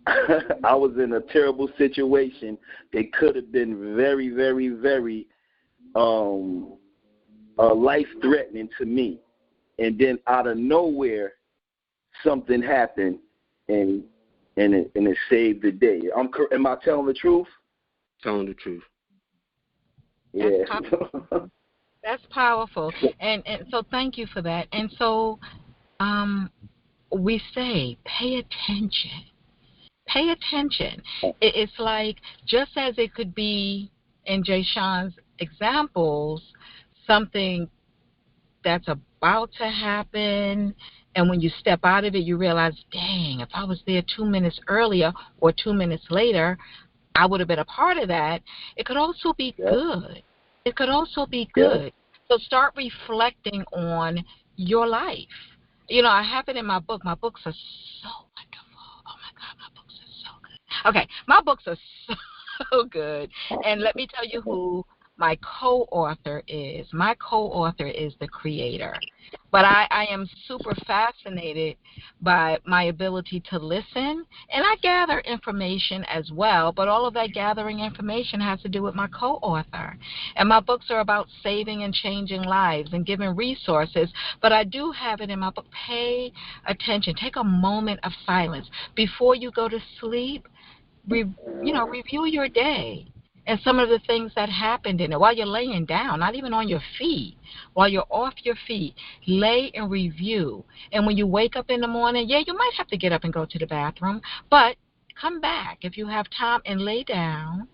I was in a terrible situation that could have been very, very, very life-threatening to me. And then out of nowhere, something happened, and it saved the day. Am I telling the truth? Telling the truth. Yeah. That's powerful. And so thank you for that. And so we say pay attention. Pay attention. It's like, just as it could be in Jay Sean's examples, something that's about to happen, and when you step out of it, you realize, dang, if I was there 2 minutes earlier or 2 minutes later, I would have been a part of that. It could also be good. It could also be good. So start reflecting on your life. You know, I have it in my book. My books are so wonderful. Oh, my God, my books are so good. Okay, my books are so good. And let me tell you who my co-author is. My co-author is the creator. But I am super fascinated by my ability to listen, and I gather information as well, but all of that gathering information has to do with my co-author. And my books are about saving and changing lives and giving resources, but I do have it in my book. Pay attention. Take a moment of silence. Before you go to sleep, review your day and some of the things that happened in it while you're laying down, not even on your feet. While you're off your feet, lay and review. And when you wake up in the morning, yeah, you might have to get up and go to the bathroom, but come back if you have time and lay down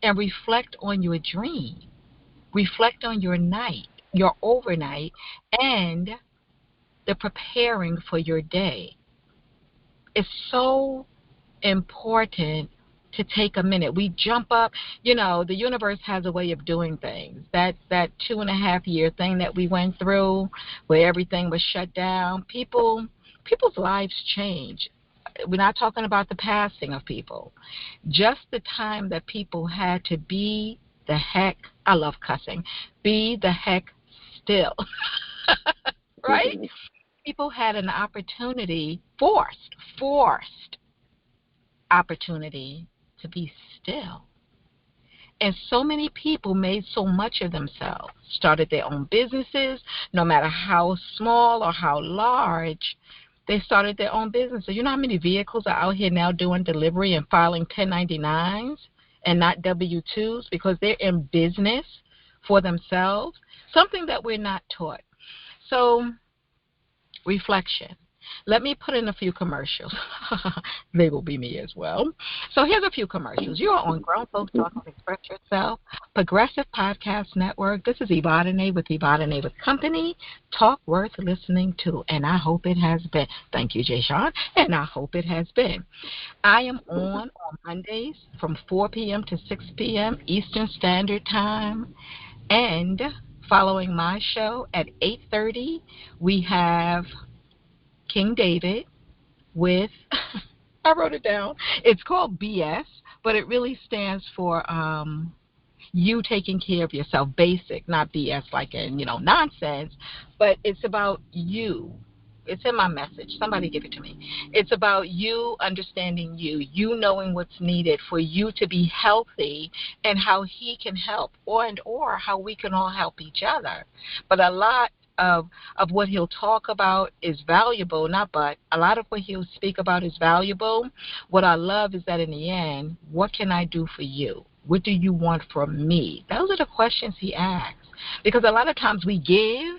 and reflect on your dream. Reflect on your night, your overnight, and the preparing for your day. It's so important to take a minute. We jump up, the universe has a way of doing things. That 2.5-year thing that we went through where everything was shut down, people's lives change. We're not talking about the passing of people. Just the time that people had to be the heck, I love cussing, be the heck still. Right? People had an opportunity, forced opportunity to be still. And so many people made so much of themselves, started their own businesses, no matter how small or how large, they started their own businesses. You know how many vehicles are out here now doing delivery and filing 1099s and not W-2s because they're in business for themselves? Something that we're not taught. So, reflection. Let me put in a few commercials. They will be me as well. So here's a few commercials. You are on Grown Folks Talking Express Yourself, Progressive Podcast Network. This is Evadyne with Evadyne with Company. Talk worth listening to, and I hope it has been. Thank you, Jay Sean, and I hope it has been. I am on Mondays from 4 p.m. to 6 p.m. Eastern Standard Time, and following my show at 8:30, we have King David with, I wrote it down. It's called BS, but it really stands for you taking care of yourself, basic, not BS like in, nonsense, but it's about you. It's in my message. Somebody give it to me. It's about you understanding you knowing what's needed for you to be healthy and how he can help or how we can all help each other. But a lot of what he'll talk about is valuable, a lot of what he'll speak about is valuable. What I love is that in the end, what can I do for you? What do you want from me? Those are the questions he asks. Because a lot of times we give,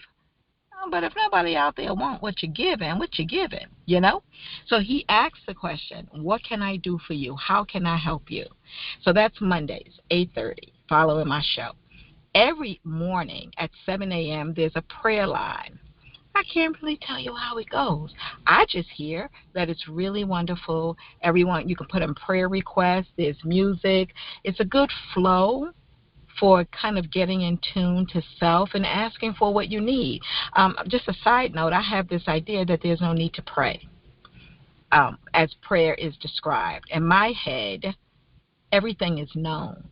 but if nobody out there want what you're giving, So he asks the question, what can I do for you? How can I help you? So that's Mondays, 8:30, following my show. Every morning at 7 a.m., there's a prayer line. I can't really tell you how it goes. I just hear that it's really wonderful. Everyone, you can put in prayer requests. There's music. It's a good flow for kind of getting in tune to self and asking for what you need. Just a side note, I have this idea that there's no need to pray as prayer is described. In my head, everything is known.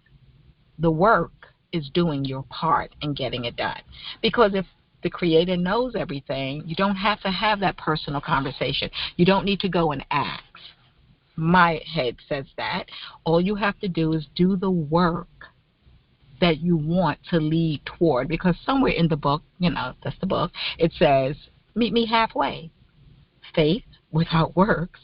The work is doing your part and getting it done. Because if the Creator knows everything, you don't have to have that personal conversation. You don't need to go and ask. My head says that. All you have to do is do the work that you want to lead toward. Because somewhere in the book, that's the book, it says, meet me halfway. Faith without works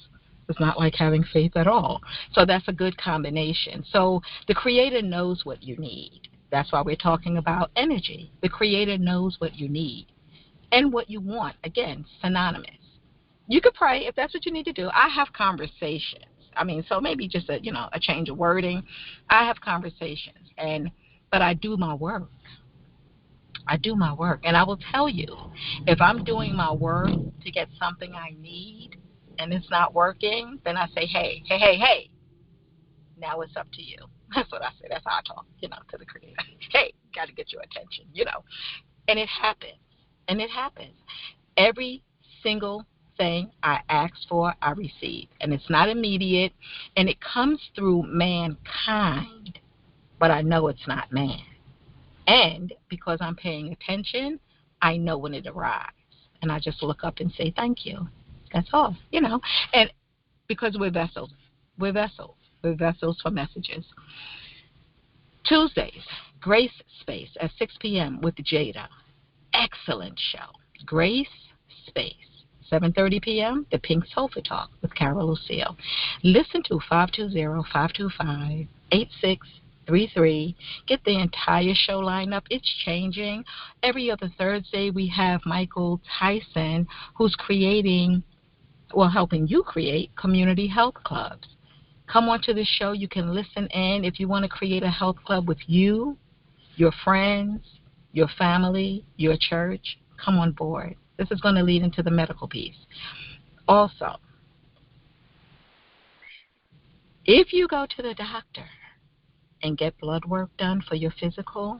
is not like having faith at all. So that's a good combination. So the Creator knows what you need. That's why we're talking about energy. The Creator knows what you need and what you want. Again, synonymous. You could pray if that's what you need to do. I have conversations. So maybe just a change of wording. I have conversations, but I do my work. And I will tell you, if I'm doing my work to get something I need and it's not working, then I say, hey, now it's up to you. That's what I say. That's how I talk, to the Creator. Hey, got to get your attention, And it happens. Every single thing I ask for, I receive. And it's not immediate, and it comes through mankind, but I know it's not man. And because I'm paying attention, I know when it arrives. And I just look up and say, thank you. That's all, And because we're vessels. We're vessels for messages. Tuesdays, Grace Space at 6 p.m. with Jada. Excellent show. Grace Space. 7:30 p.m., The Pink Sofa Talk with Carol Lucille. Listen to 520-525-8633. Get the entire show lineup. It's changing. Every other Thursday, we have Michael Tyson, who's helping you create community health clubs. Come on to this show. You can listen in. If you want to create a health club with you, your friends, your family, your church, come on board. This is going to lead into the medical piece. Also, if you go to the doctor and get blood work done for your physical,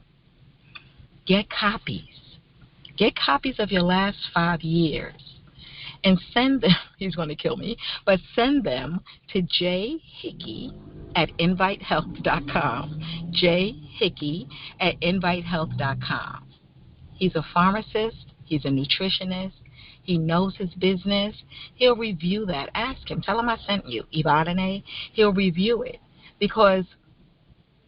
get copies. Get copies of your last 5 years and send them, he's going to kill me, but send them to jhickey@invitehealth.com. jhickey@invitehealth.com. He's a pharmacist. He's a nutritionist. He knows his business. He'll review that. Ask him. Tell him I sent you, Evadyne. He'll review it because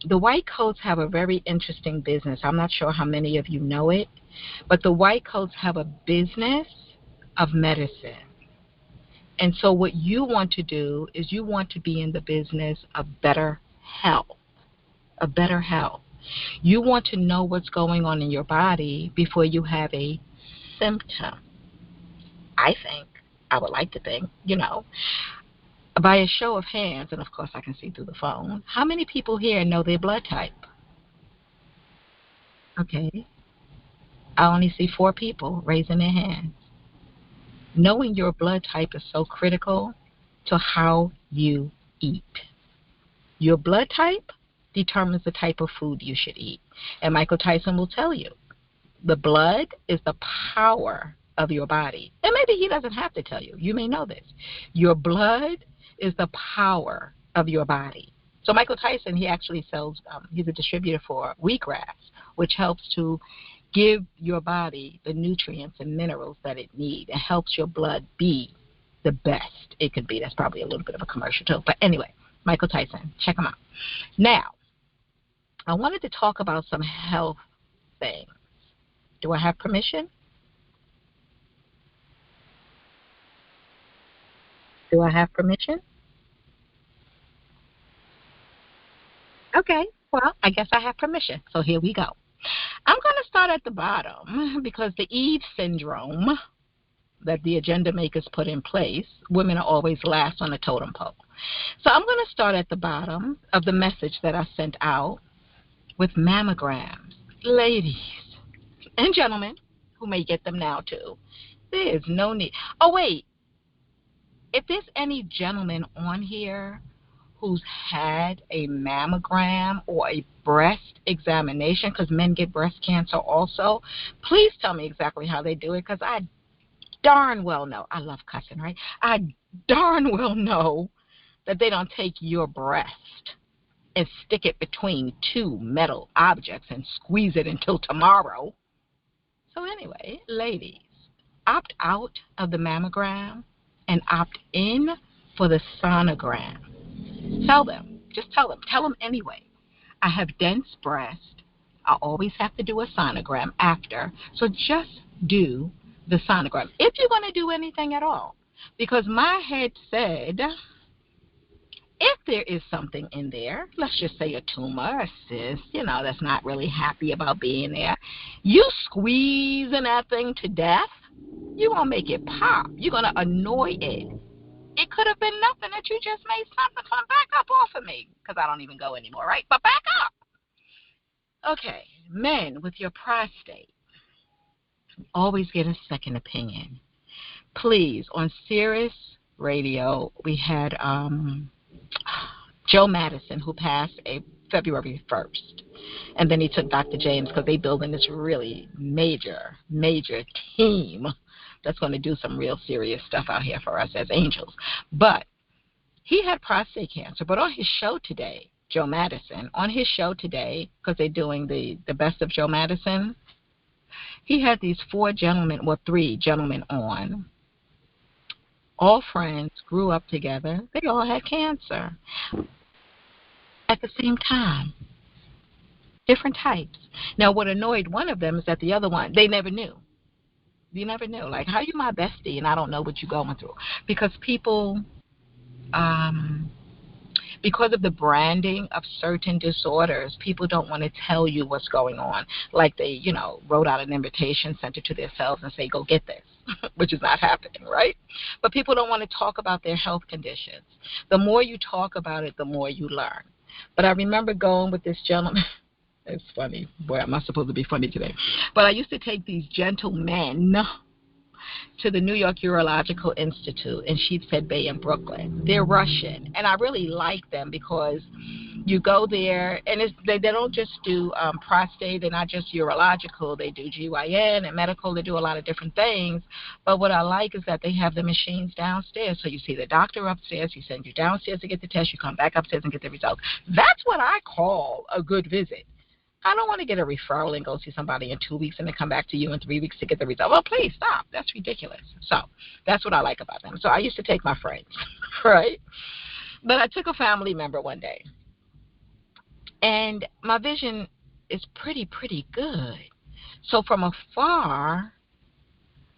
the white coats have a very interesting business. I'm not sure how many of you know it, but the white coats have a business of medicine. And so what you want to do is you want to be in the business of better health, You want to know what's going on in your body before you have a symptom. I would like to think, by a show of hands, and of course I can see through the phone, how many people here know their blood type? Okay. I only see 4 people raising their hands. Knowing your blood type is so critical to how you eat. Your blood type determines the type of food you should eat. And Michael Tyson will tell you, the blood is the power of your body. And maybe he doesn't have to tell you. You may know this. Your blood is the power of your body. So Michael Tyson, he actually sells, he's a distributor for wheatgrass, which helps to give your body the nutrients and minerals that it needs. It helps your blood be the best it could be. That's probably a little bit of a commercial too. But anyway, Michael Tyson, check him out. Now, I wanted to talk about some health things. Do I have permission? Do I have permission? Okay, well, I guess I have permission. So here we go. I'm going to start at the bottom because the Eve syndrome that the agenda makers put in place, women are always last on the totem pole. So I'm going to start at the bottom of the message that I sent out with mammograms. Ladies and gentlemen who may get them now too, there is no need. Oh, wait. If there's any gentleman on here who's had a mammogram or a breast examination, because men get breast cancer also, please tell me exactly how they do it, because I darn well know, I love cussing, right? I darn well know that they don't take your breast and stick it between two metal objects and squeeze it until tomorrow. So anyway, ladies, opt out of the mammogram and opt in for the sonogram. Tell them. Just tell them anyway. I have dense breast. I always have to do a sonogram after. So just do the sonogram if you're going to do anything at all. Because my head said, if there is something in there, let's just say a tumor, a cyst, that's not really happy about being there, you squeezing that thing to death, you're going to make it pop. You're going to annoy it. It could have been nothing that you just made something come back up off of me, because I don't even go anymore, right? But back up. Okay, men with your prostate, always get a second opinion. Please, on Sirius Radio, we had Joe Madison, who passed February 1st. And then he took Dr. James, because they building this really major team that's going to do some real serious stuff out here for us as angels. But he had prostate cancer. But on his show today, Joe Madison, on his show today, because they're doing the best of Joe Madison, he had these three gentlemen on. All friends, grew up together. They all had cancer at the same time. Different types. Now, what annoyed one of them is that the other one, they never knew. You never knew. Like, how you my bestie and I don't know what you're going through? Because people, because of the branding of certain disorders, people don't want to tell you what's going on. Like they, wrote out an invitation, sent it to themselves and say, go get this, which is not happening, right? But people don't want to talk about their health conditions. The more you talk about it, the more you learn. But I remember going with this gentleman. It's funny. Boy, I'm not supposed to be funny today. But I used to take these gentlemen to the New York Urological Institute in Sheepshead Bay in Brooklyn. They're Russian, and I really like them because you go there, and they don't just do prostate. They're not just urological. They do GYN and medical. They do a lot of different things. But what I like is that they have the machines downstairs. So you see the doctor upstairs. He sends you downstairs to get the test. You come back upstairs and get the results. That's what I call a good visit. I don't want to get a referral and go see somebody in 2 weeks and then come back to you in 3 weeks to get the result. Well, please stop. That's ridiculous. So that's what I like about them. So I used to take my friends, right? But I took a family member one day. And my vision is pretty good. So from afar,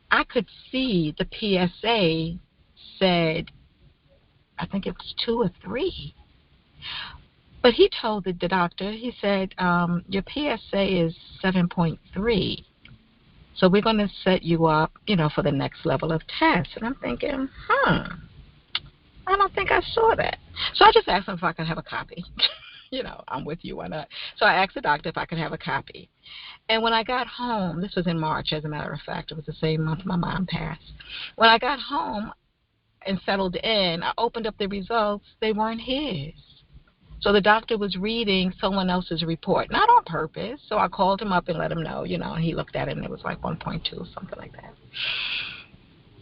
I could see the PSA said, I think it was 2 or 3. But he told the doctor, he said, your PSA is 7.3. So we're going to set you up, for the next level of tests. And I'm thinking, I don't think I saw that. So I just asked him if I could have a copy. I'm with you, why not? So I asked the doctor if I could have a copy. And when I got home, this was in March, as a matter of fact. It was the same month my mom passed. When I got home and settled in, I opened up the results. They weren't his. So the doctor was reading someone else's report, not on purpose. So I called him up and let him know, and he looked at it and it was like 1.2, something like that.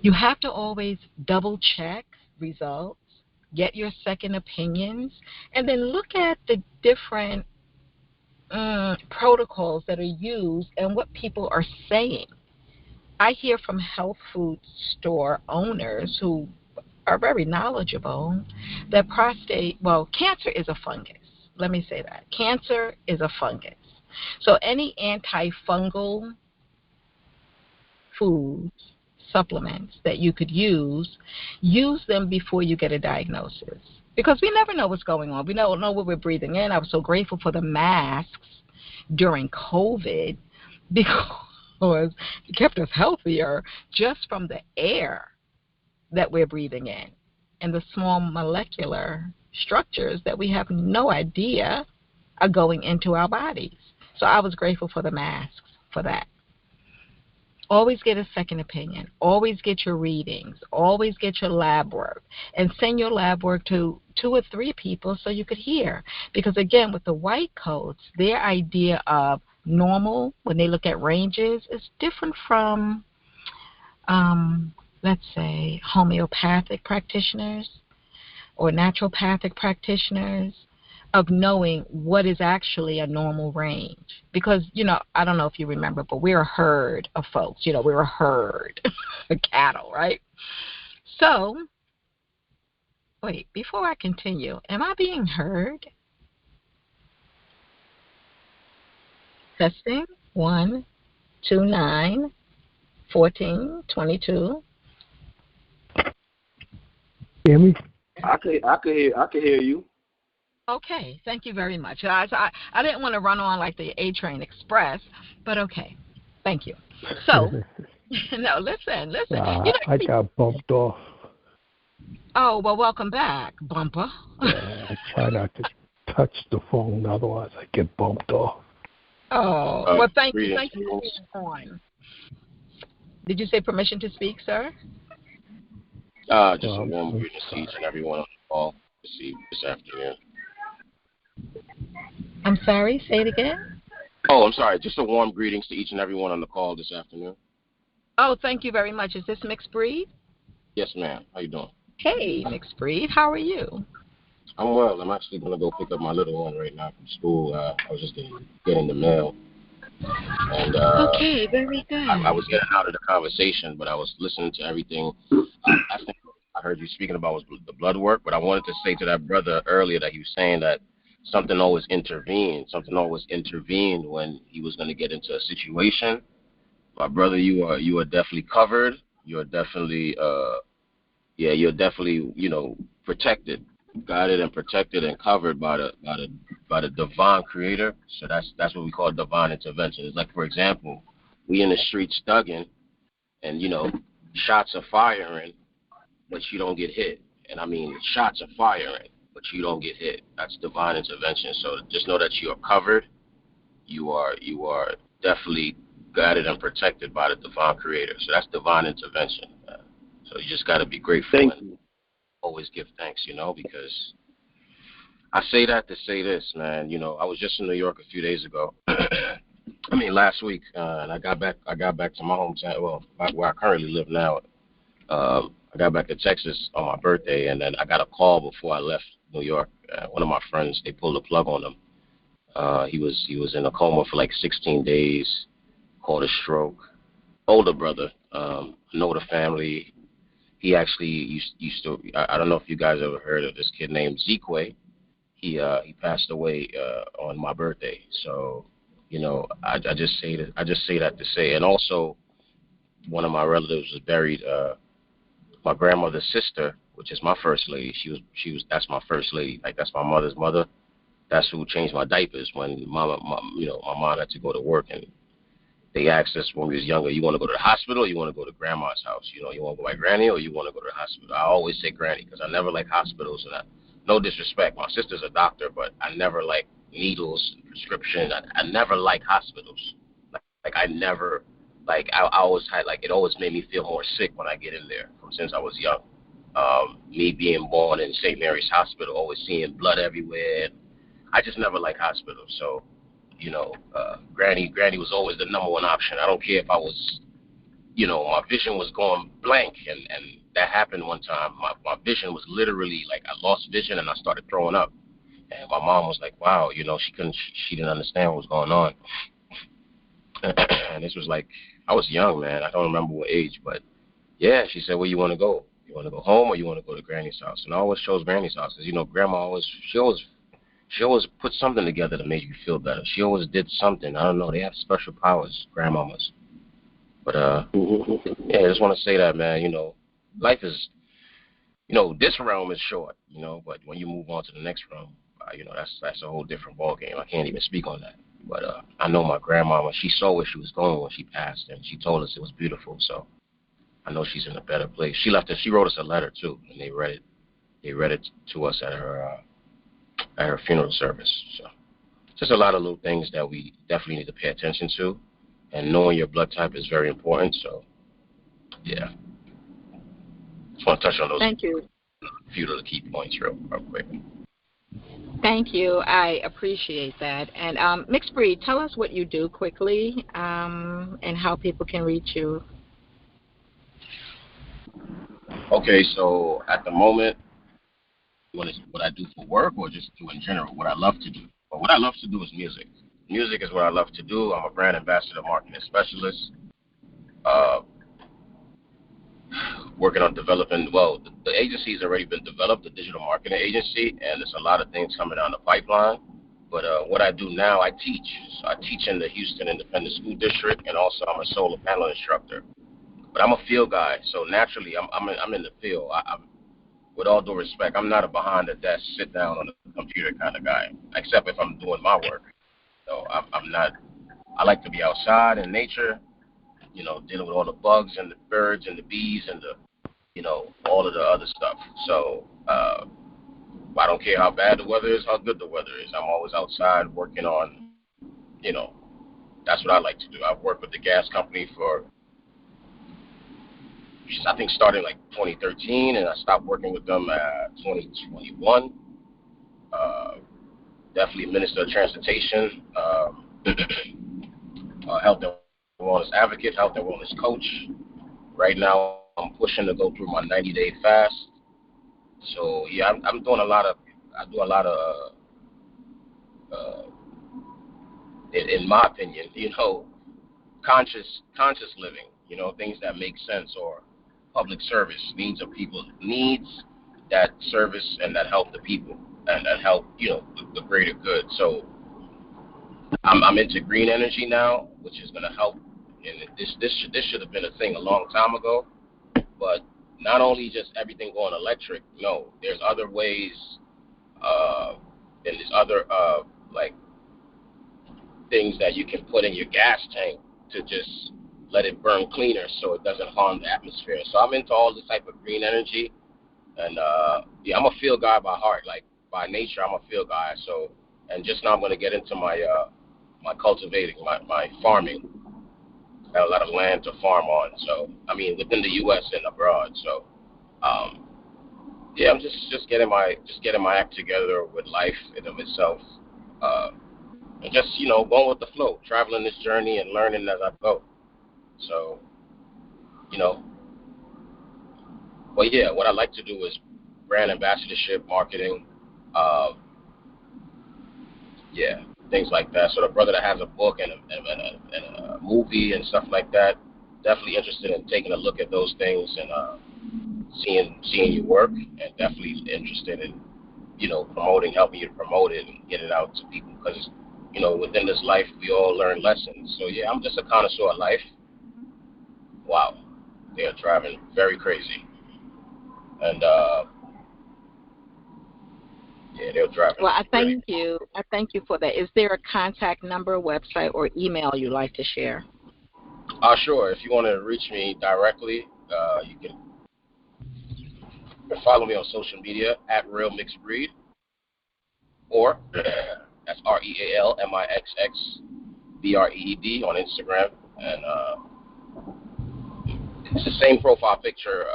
You have to always double check results get your second opinions, and then look at the different protocols that are used and what people are saying. I hear from health food store owners who are very knowledgeable that cancer is a fungus. Let me say that. Cancer is a fungus. So any antifungal foods, supplements that you could use them before you get a diagnosis. Because we never know what's going on. We don't know what we're breathing in. I was so grateful for the masks during COVID because it kept us healthier just from the air that we're breathing in and the small molecular structures that we have no idea are going into our bodies. So I was grateful for the masks for that. Always get a second opinion. Always get your readings. Always get your lab work. And send your lab work to 2 or 3 people so you could hear. Because, again, with the white coats, their idea of normal, when they look at ranges, is different from, let's say, homeopathic practitioners or naturopathic practitioners, of knowing what is actually a normal range. Because, I don't know if you remember, but we're a herd of folks. We're a herd of cattle, right? So, wait, before I continue, am I being heard? Testing. 1, 2, 9, 14, 22. Hear me? I could hear you. Okay, thank you very much. I didn't want to run on like the A Train Express, but okay, thank you. So, no, listen. I got bumped off. Oh, well, welcome back, Bumper. Yeah, I try not to touch the phone, otherwise I get bumped off. Oh, well, thank you for being on. Did you say permission to speak, sir? Just a warm greeting to each and everyone on the call this afternoon. I'm sorry, say it again. Oh, I'm sorry. Just a warm greetings to each and everyone on the call this afternoon. Oh, thank you very much. Is this Mixed Breed? Yes, ma'am. How you doing? Hey, Mixed Breed. How are you? I'm well. I'm actually going to go pick up my little one right now from school. I was just getting the mail. And okay, very good. I was getting out of the conversation, but I was listening to everything. I think I heard you speaking about was the blood work, but I wanted to say to that brother earlier that he was saying that something always intervened. Something always intervened when he was going to get into a situation. My brother, you are definitely covered. You're definitely protected, guided and protected and covered by the divine creator. So that's what we call divine intervention. It's like, for example, we in the streets thugging and shots are firing, but you don't get hit. And I mean, shots are firing, but you don't get hit. That's divine intervention. So just know that you are covered. You are definitely guided and protected by the divine creator. So that's divine intervention. So you just got to be grateful and always give thanks, because I say that to say this, man. I was just in New York a few days ago. Last week, and I got back to my hometown, well, where I currently live now. I got back to Texas on my birthday, and then I got a call before I left New York. One of my friends, they pulled the plug on him. He was in a coma for like 16 days, caught a stroke. Older brother, know the family. He actually used to. I don't know if you guys ever heard of this kid named Zekwe. He passed away on my birthday. So, I just say that to say, and also one of my relatives was buried. My grandmother's sister, which is my first lady. That's my first lady. Like, that's my mother's mother. That's who changed my diapers when my mom had to go to work, and they asked us when we was younger, you want to go to the hospital or you want to go to grandma's house? You want to go by granny or you want to go to the hospital? I always say granny because I never like hospitals. And no disrespect, my sister's a doctor, but I never like needles, prescription. I never like hospitals. Like I never, like I always had, like, it always made me feel more sick when I get in there since I was young. Me being born in St. Mary's Hospital, always seeing blood everywhere. I just never liked hospitals. So, Granny was always the number one option. I don't care if I was, my vision was going blank and that happened one time. My vision was literally like I lost vision and I started throwing up. And my mom was like, "Wow, you know, she didn't understand what was going on." And this was like, I was young, man. I don't remember what age, but yeah, she said, "Where you want to go? You want to go home or you want to go to Granny's house?" And I always chose Granny's house because, you know, Grandma she always put something together to make you feel better. She always did something. I don't know. They have special powers, grandmamas. But yeah, I just want to say that, man. You know, life is, you know, this realm is short, you know, but when you move on to the next realm, you know, that's a whole different ball game. I can't even speak on that. But I know my grandmama, she saw where she was going when she passed, and she told us it was beautiful. So I know she's in a better place. She wrote us a letter too, and they read it. They read it to us at her funeral service. So just a lot of little things that we definitely need to pay attention to, and knowing your blood type is very important. So yeah, just want to touch on those. Thank you. Few of the key points real quick. Thank you. I appreciate that. And Mixed Breed, tell us what you do quickly, and how people can reach you. Okay, so at the moment, what I do for work or just do in general, what I love to do. But what I love to do is music. Music is what I love to do. I'm a brand ambassador marketing specialist. Working on developing, well, the agency's already been developed, the digital marketing agency, and there's a lot of things coming down the pipeline. But what I do now, I teach. So I teach in the Houston Independent School District, and also I'm a solar panel instructor. But I'm a field guy, so naturally I'm in the field. I'm, with all due respect, I'm not a behind the desk, sit down on the computer kind of guy, except if I'm doing my work. So I'm not. I like to be outside in nature, you know, dealing with all the bugs and the birds and the bees and the, you know, all of the other stuff. So I don't care how bad the weather is, how good the weather is. I'm always outside working on, you know, that's what I like to do. I've worked with the gas company for, I think, starting like 2013, and I stopped working with them at 2021. Definitely Minister of Transportation, health and wellness advocate, health and wellness coach. Right now, I'm pushing to go through my 90-day fast. So yeah, I'm doing a lot of. I do a lot of, in my opinion, you know, conscious living. You know, things that make sense, or public service, needs of people, needs that service and that help the people and that help, you know, the greater good. So I'm into green energy now, which is going to help. And this should have been a thing a long time ago. But not only just everything going electric, no, there's other ways, and there's other like things that you can put in your gas tank to just let it burn cleaner so it doesn't harm the atmosphere. So I'm into all this type of green energy, and yeah, I'm a field guy by heart. Like by nature, I'm a field guy. So, and just now I'm going to get into my my cultivating, my farming. I got a lot of land to farm on. So I mean, within the U.S. and abroad. So yeah, I'm just getting my act together with life in of itself. And just, you know, going with the flow, traveling this journey and learning as I go. So, you know, but yeah, what I like to do is brand ambassadorship, marketing, yeah, things like that. So the brother that has a book and a movie and stuff like that, definitely interested in taking a look at those things and seeing your work, and definitely interested in, you know, helping you to promote it and get it out to people, because, you know, within this life we all learn lessons. So yeah, I'm just a connoisseur of life. Wow, they are driving very crazy, and yeah, they're driving. Well, I thank you. I thank you for that. Is there a contact number, website, or email you'd like to share? Sure. If you want to reach me directly, you can follow me on social media at Real Mixed Breed, or that's RealMixxBreed on Instagram, and it's the same profile picture,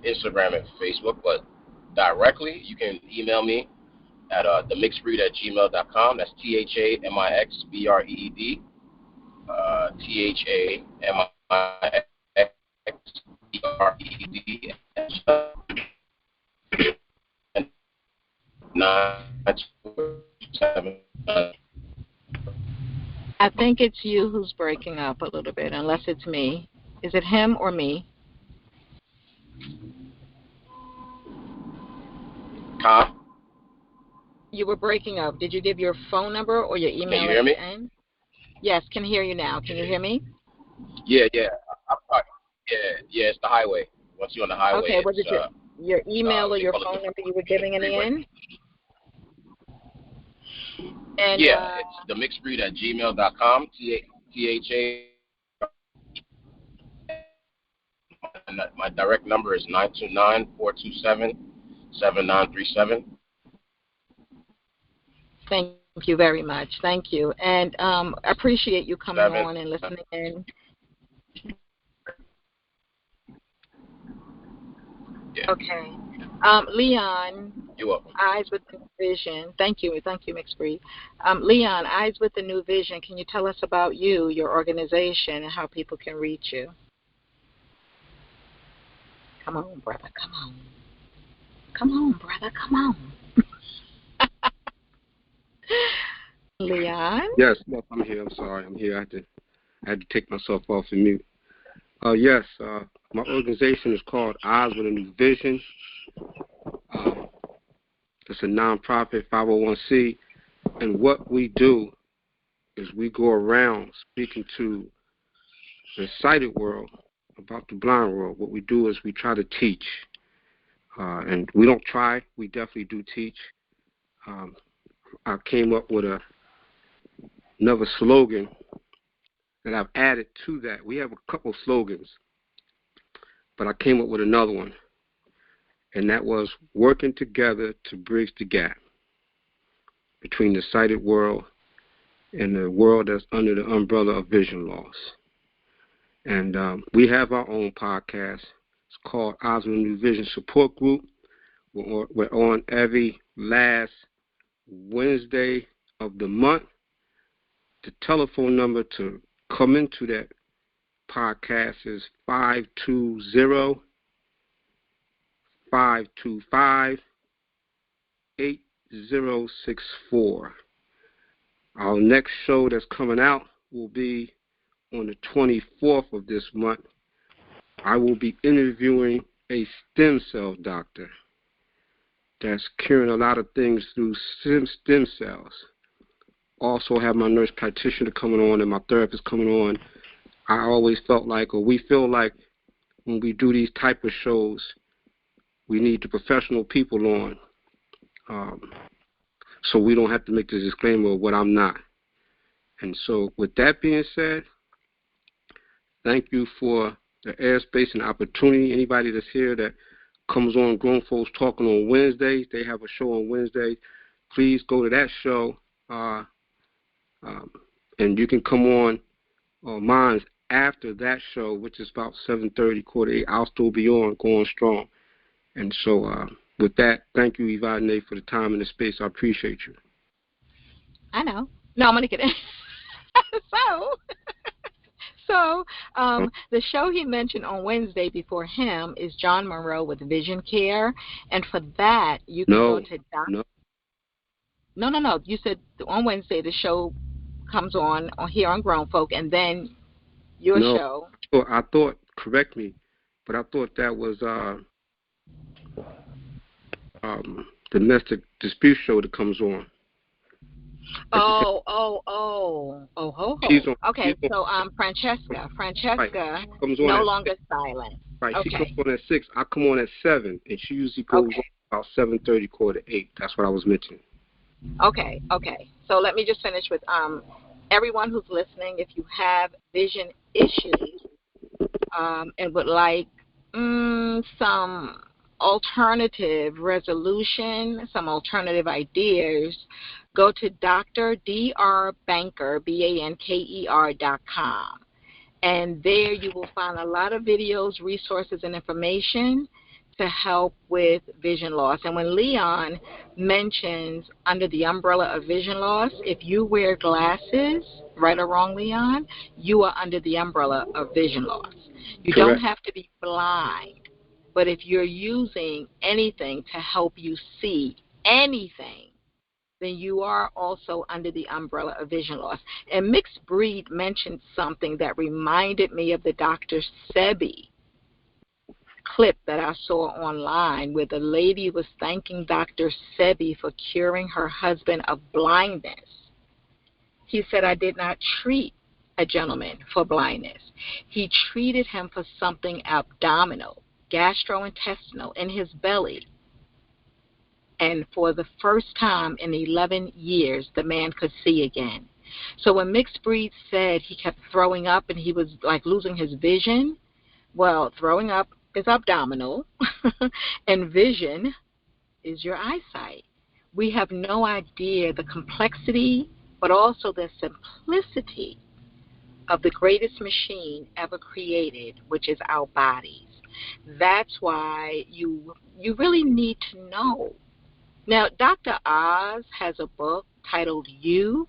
Instagram and Facebook, but directly you can email me at themixedbreed@gmail.com. That's THAMIXBREED, THAMIXBREED ERED and 927. I think it's you who's breaking up a little bit, unless it's me. Is it him or me? Tom? You were breaking up. Did you give your phone number or your email Can you hear at me? the end? Yes, can hear you now. Can you hear me? Yeah. It's the highway. Once you're on the highway, Okay, was it's it your email or they your call it phone number you were giving in the freeway. end? And, it's themixedbreed@gmail.com. THA. My direct number is 929-427-7937. Thank you very much. Thank you. And I appreciate you coming on and listening in. Yeah. Okay. Leon. You're welcome. Eyes with the New Vision. Thank you, Mixed Breed. Leon, Eyes with the New Vision. Can you tell us about you, your organization, and how people can reach you? Come on, brother. Come on. Come on, brother. Come on. Leon? Yes, I'm here. I'm sorry. I'm here. I had to take myself off of mute. Yes, my organization is called Eyes with a New Vision. It's a nonprofit 501c, and what we do is we go around speaking to the sighted world about the blind world. What we do is we try to teach, and we don't try. We definitely do teach. I came up with another slogan that I've added to that. We have a couple slogans, but I came up with another one, and that was working together to bridge the gap between the sighted world and the world that's under the umbrella of vision loss. And we have our own podcast. It's called Eyes with a New Vision Support Group. We're on every last Wednesday of the month. The telephone number to come into that podcast is 520-525-8064. Our next show that's coming out will be on the 24th of this month. I will be interviewing a stem cell doctor that's curing a lot of things through stem cells. Also have my nurse practitioner coming on and my therapist coming on. I always felt like, or we feel like, when we do these type of shows, we need the professional people on, so we don't have to make the disclaimer of what I'm not. And so with that being said, thank you for the airspace and opportunity. Anybody that's here that comes on Grown Folks Talking on Wednesdays, they have a show on Wednesday. Please go to that show, and you can come on mine's after that show, which is about 7:30, 7:45. I'll still be on, going strong. And so with that, thank you, Evadyne, for the time and the space. I appreciate you. I know. No, I'm going to get it. So the show he mentioned on Wednesday before him is John Monroe with Vision Care. And for that, you can go to No. You said on Wednesday the show comes on here on Grown Folk, and then your show. I thought, correct me, but I thought that was domestic dispute show that comes on. Ho. Okay, so Francesca right. no longer silent. Right, okay. She comes on at 6. I come on at 7, and she usually goes on about 7:30, 7:45. That's what I was mentioning. Okay. So let me just finish with everyone who's listening. If you have vision issues and would like some alternative resolution, some alternative ideas, go to drdrbanker, BANKER.com. And there you will find a lot of videos, resources, and information to help with vision loss. And when Leon mentions under the umbrella of vision loss, if you wear glasses, right or wrong, Leon, you are under the umbrella of vision loss. You Correct. don't have to be blind, but if you're using anything to help you see anything, then you are also under the umbrella of vision loss. And Mixed Breed mentioned something that reminded me of the Dr. Sebi clip that I saw online where the lady was thanking Dr. Sebi for curing her husband of blindness. He said, I did not treat a gentleman for blindness. He treated him for something abdominal, gastrointestinal, in his belly. And for the first time in 11 years, the man could see again. So when Mixed Breed said he kept throwing up and he was like losing his vision, well, throwing up is abdominal, and vision is your eyesight. We have no idea the complexity, but also the simplicity of the greatest machine ever created, which is our bodies. That's why you really need to know. Now, Dr. Oz has a book titled You,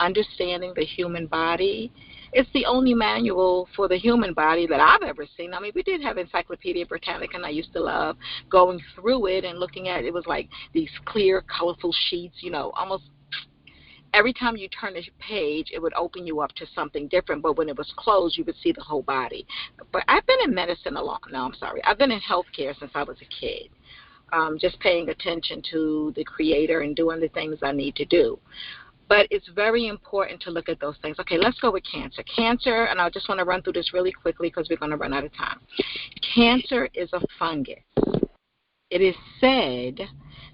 Understanding the Human Body. It's the only manual for the human body that I've ever seen. I mean, we did have Encyclopedia Britannica, and I used to love going through it and looking at it. It was like these clear, colorful sheets, you know, almost every time you turn a page, it would open you up to something different. But when it was closed, you would see the whole body. But I've been in medicine I've been in healthcare since I was a kid, just paying attention to the Creator and doing the things I need to do. But it's very important to look at those things. Okay, let's go with cancer. Cancer, and I just want to run through this really quickly because we're going to run out of time. Cancer is a fungus. It is said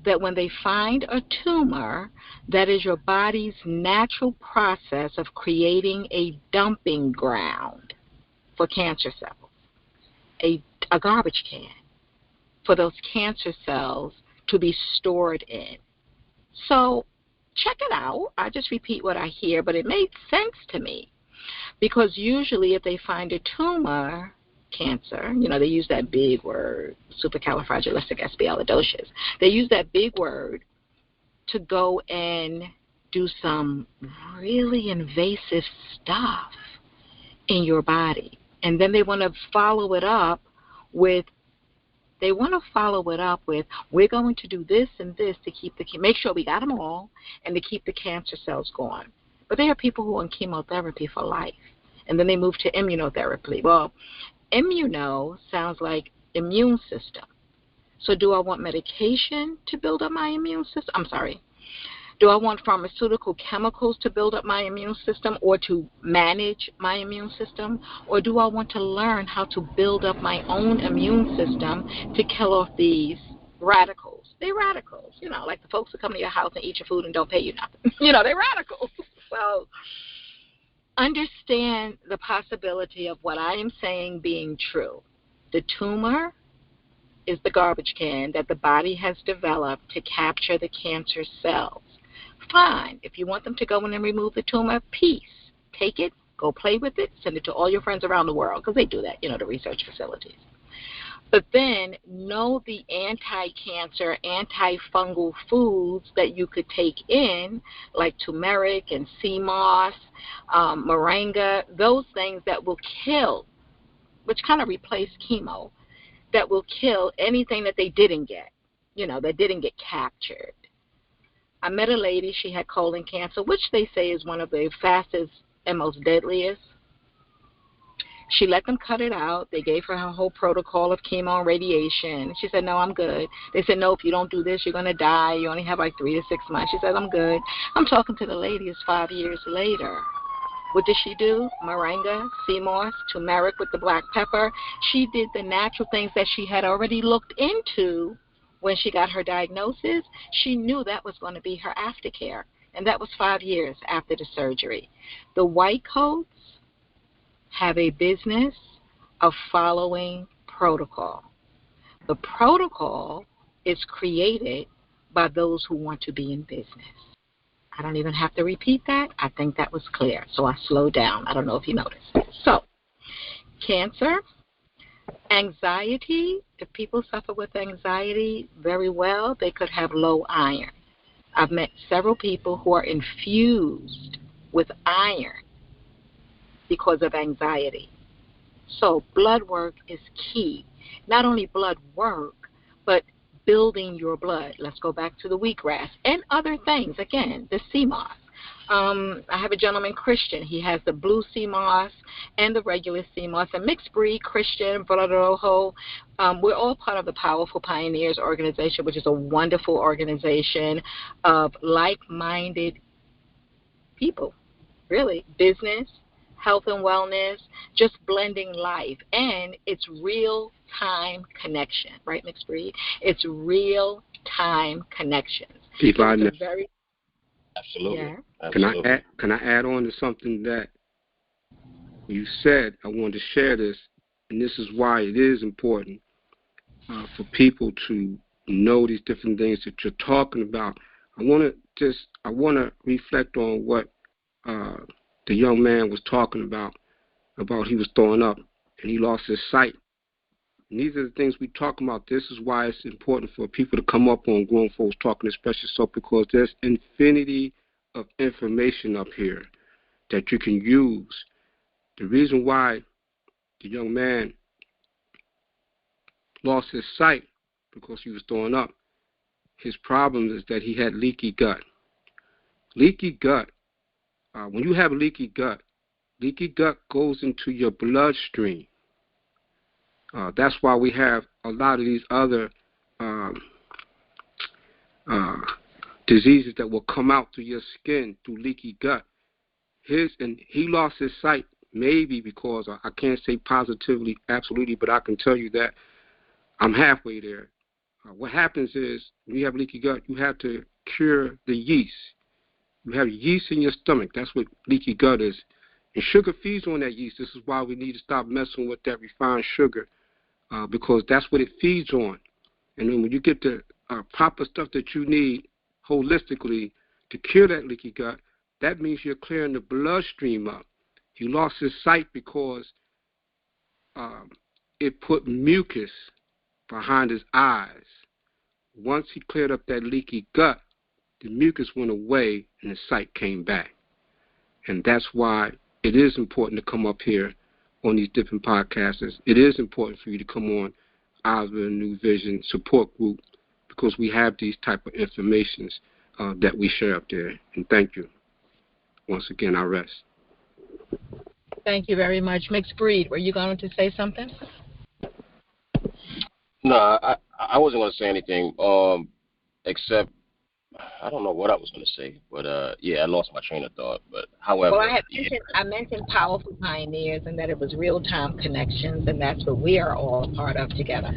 that when they find a tumor, that is your body's natural process of creating a dumping ground for cancer cells, a garbage can for those cancer cells to be stored in. So check it out. I just repeat what I hear, but it made sense to me because usually if they find a tumor, cancer, you know, they use that big word, supercalifragilisticexpialidocious. They use that big word to go and do some really invasive stuff in your body. And then they want to follow it up with, we're going to do this and this to make sure we got them all and to keep the cancer cells going. But there are people who are on chemotherapy for life, and then they move to immunotherapy. Well, immuno sounds like immune system. So do I want medication to build up my immune system? Do I want pharmaceutical chemicals to build up my immune system or to manage my immune system? Or do I want to learn how to build up my own immune system to kill off these radicals? They're radicals, you know, like the folks who come to your house and eat your food and don't pay you nothing. You know, they're radicals. So understand the possibility of what I am saying being true. The tumor is the garbage can that the body has developed to capture the cancer cells. Fine. If you want them to go in and remove the tumor, peace. Take it, go play with it, send it to all your friends around the world, because they do that, you know, the research facilities. But then know the anti-cancer, antifungal foods that you could take in, like turmeric and sea moss, moringa, those things that will kill, which kind of replace chemo, that will kill anything that they didn't get, you know, that didn't get captured. I met a lady, she had colon cancer, which they say is one of the fastest and most deadliest. She let them cut it out. They gave her a whole protocol of chemo and radiation. She said, no, I'm good. They said, no, if you don't do this, you're going to die. You only have like 3 to 6 months. She said, I'm good. I'm talking to the lady. It's 5 years later. What did she do? Moringa, sea moss, turmeric with the black pepper. She did the natural things that she had already looked into when she got her diagnosis. She knew that was going to be her aftercare, and that was 5 years after the surgery. The white coats have a business of following protocol. The protocol is created by those who want to be in business. I don't even have to repeat that. I think that was clear, so I slowed down. I don't know if you noticed. So, cancer, anxiety. If people suffer with anxiety very well, they could have low iron. I've met several people who are infused with iron because of anxiety. So blood work is key. Not only blood work, but building your blood. Let's go back to the wheatgrass and other things. Again, the sea moss. I have a gentleman, Christian. He has the blue sea moss and the regular sea moss. A mixed breed, Christian, Rojo. We're all part of the Powerful Pioneers organization, which is a wonderful organization of like-minded people, really. Business, health and wellness, just blending life. And it's real-time connection, right, mixed breed? It's real-time connections. Evadyne, absolutely. Yeah. Absolutely. Can I add on to something that you said? I wanted to share this, and this is why it is important for people to know these different things that you're talking about. I want to reflect on what the young man was talking about he was throwing up and he lost his sight. And these are the things we talk about. This is why it's important for people to come up on Grown Folks Talking Express Yourself, because there's infinity of information up here that you can use. The reason why the young man lost his sight because he was throwing up, his problem is that he had leaky gut. Leaky gut, when you have leaky gut goes into your bloodstream. That's why we have a lot of these other diseases that will come out through your skin through leaky gut. And he lost his sight maybe because I can't say positively, absolutely, but I can tell you that I'm halfway there. What happens is when you have leaky gut, you have to cure the yeast. You have yeast in your stomach. That's what leaky gut is. And sugar feeds on that yeast. This is why we need to stop messing with that refined sugar, because that's what it feeds on. And then when you get the proper stuff that you need holistically to cure that leaky gut, that means you're clearing the bloodstream up. He lost his sight because it put mucus behind his eyes. Once he cleared up that leaky gut, the mucus went away and his sight came back. And that's why it is important to come up here on these different podcasts. It is important for you to come on our New Vision support group, because we have these type of informations that we share up there. And thank you. Once again, I rest. Thank you very much. Mixed breed, were you going to say something? No, I wasn't going to say anything, except I don't know what I was going to say, but yeah, I lost my train of thought. But however, well, I mentioned Powerful Pioneers and that it was real-time connections, and that's what we are all part of together.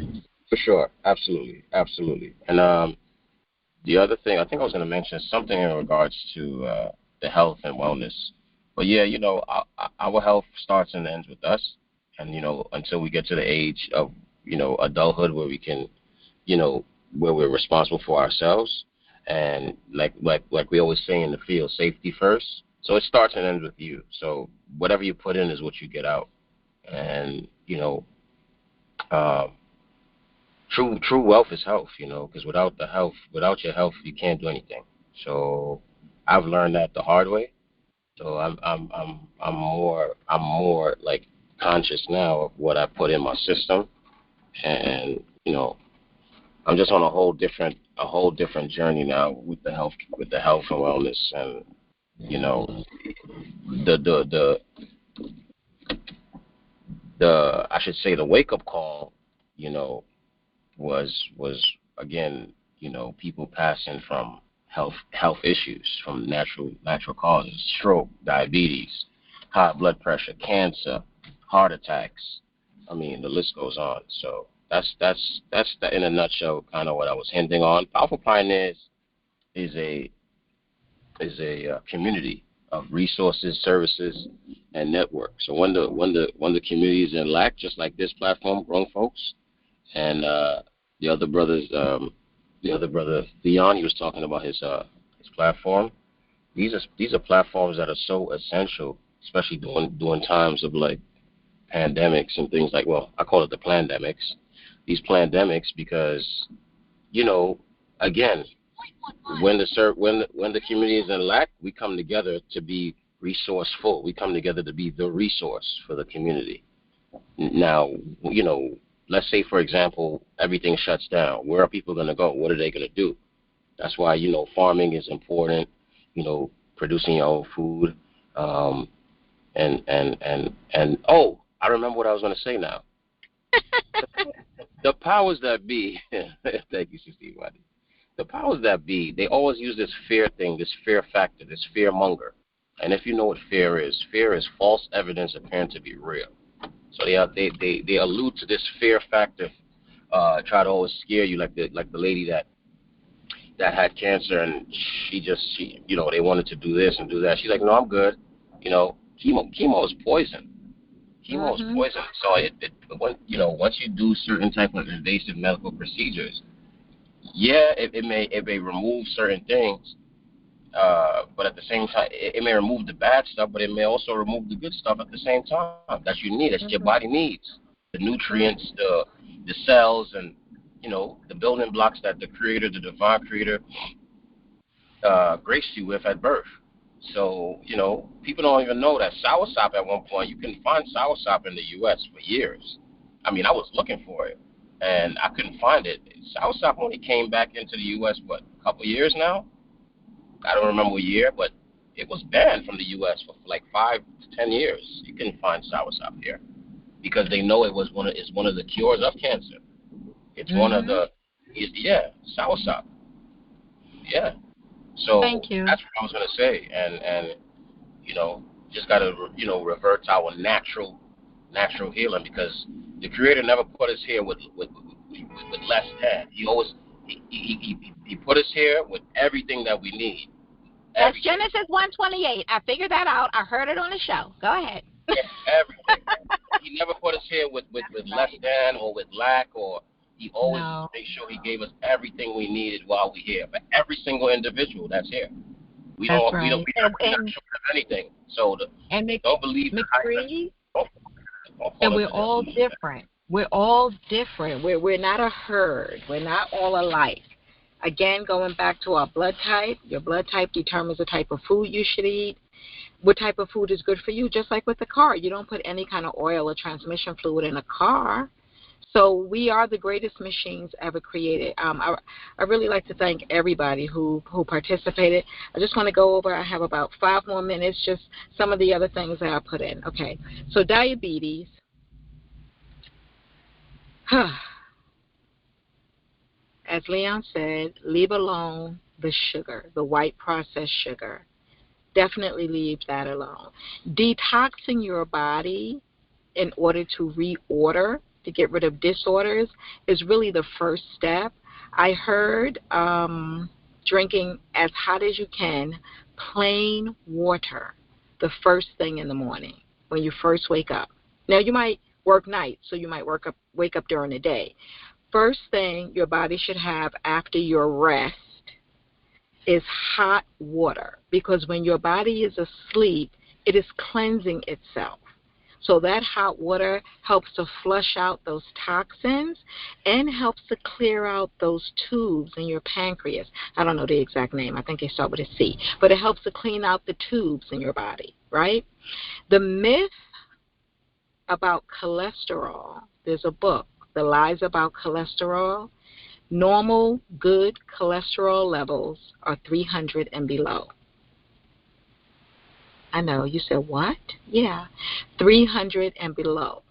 For sure, absolutely. And the other thing, I think I was going to mention something in regards to the health and wellness. But yeah, our health starts and ends with us, and until we get to the age of adulthood where we can, where we're responsible for ourselves. And like we always say in the field, safety first. So it starts and ends with you. So whatever you put in is what you get out. And true wealth is health. Because without your health, you can't do anything. So I've learned that the hard way. So I'm more like conscious now of what I put in my system, and I'm just on a whole different journey now with the health and wellness, and the I should say the wake up call was again people passing from health issues from natural causes: stroke, diabetes, high blood pressure, cancer, heart attacks. I mean, the list goes on. So that's in a nutshell kind of what I was hinting on. Powerful Pioneers is a community of resources, services, and network. So when the community is in lack, just like this platform, Grown Folks, and the other brother Theon, he was talking about his platform. These are platforms that are so essential, especially during times of like pandemics and things like, well, I call it the plandemics. These plandemics because, again, when the community is in lack, we come together to be resourceful. We come together to be the resource for the community. Now, let's say, for example, everything shuts down. Where are people going to go? What are they going to do? That's why, farming is important, producing your own food. And oh, I remember what I was going to say now. The powers that be, thank you, Sister Evadyne. The powers that be, they always use this fear thing, this fear factor, this fear monger. And if you know what fear is false evidence appearing to be real. So they allude to this fear factor, try to always scare you, like the lady that had cancer, and she they wanted to do this and do that. She's like, no, I'm good. Chemo is poison. Chemo is poison. So once you do certain type of invasive medical procedures, yeah, it may remove certain things, but at the same time, it may remove the bad stuff, but it may also remove the good stuff at the same time that you need, that your body needs, the nutrients, the cells, and the building blocks that the creator, the divine creator, graced you with at birth. So people don't even know that soursop at one point, you can find soursop in the U.S. for years. I mean, I was looking for it, and I couldn't find it. Soursop only came back into the U.S., a couple years now? I don't remember what year, but it was banned from the U.S. for like 5 to 10 years. You couldn't find soursop here because they know it's one of the cures of cancer. It's one of the soursop. Yeah. So Thank you. that's what I was gonna say, and just gotta revert to our natural healing, because the Creator never put us here with less than. He put us here with everything that we need. That's Genesis 1:28. I figured that out. I heard it on the show. Go ahead. Everything. He never put us here with less than or with lack, or he always made sure he gave us everything we needed while we're here. For every single individual that's here. We don't short of anything. So don't believe the hype. And we're all different. We're all different. We're not a herd. We're not all alike. Again, going back to our blood type, your blood type determines the type of food you should eat, what type of food is good for you, just like with the car. You don't put any kind of oil or transmission fluid in a car. So we are the greatest machines ever created. I really like to thank everybody who participated. I just want to go over, I have about 5 more minutes, just some of the other things that I put in. Okay, so diabetes. As Leon said, leave alone the sugar, the white processed sugar. Definitely leave that alone. Detoxing your body in order to reorder, to get rid of disorders, is really the first step. I heard drinking as hot as you can, plain water, the first thing in the morning when you first wake up. Now, you might work nights, so you might wake up during the day. First thing your body should have after your rest is hot water, because when your body is asleep, it is cleansing itself. So that hot water helps to flush out those toxins and helps to clear out those tubes in your pancreas. I don't know the exact name. I think they start with a C. But it helps to clean out the tubes in your body, right? The myth about cholesterol, there's a book, The Lies About Cholesterol. Normal, good cholesterol levels are 300 and below. I know, you said what? Yeah, 300 and below.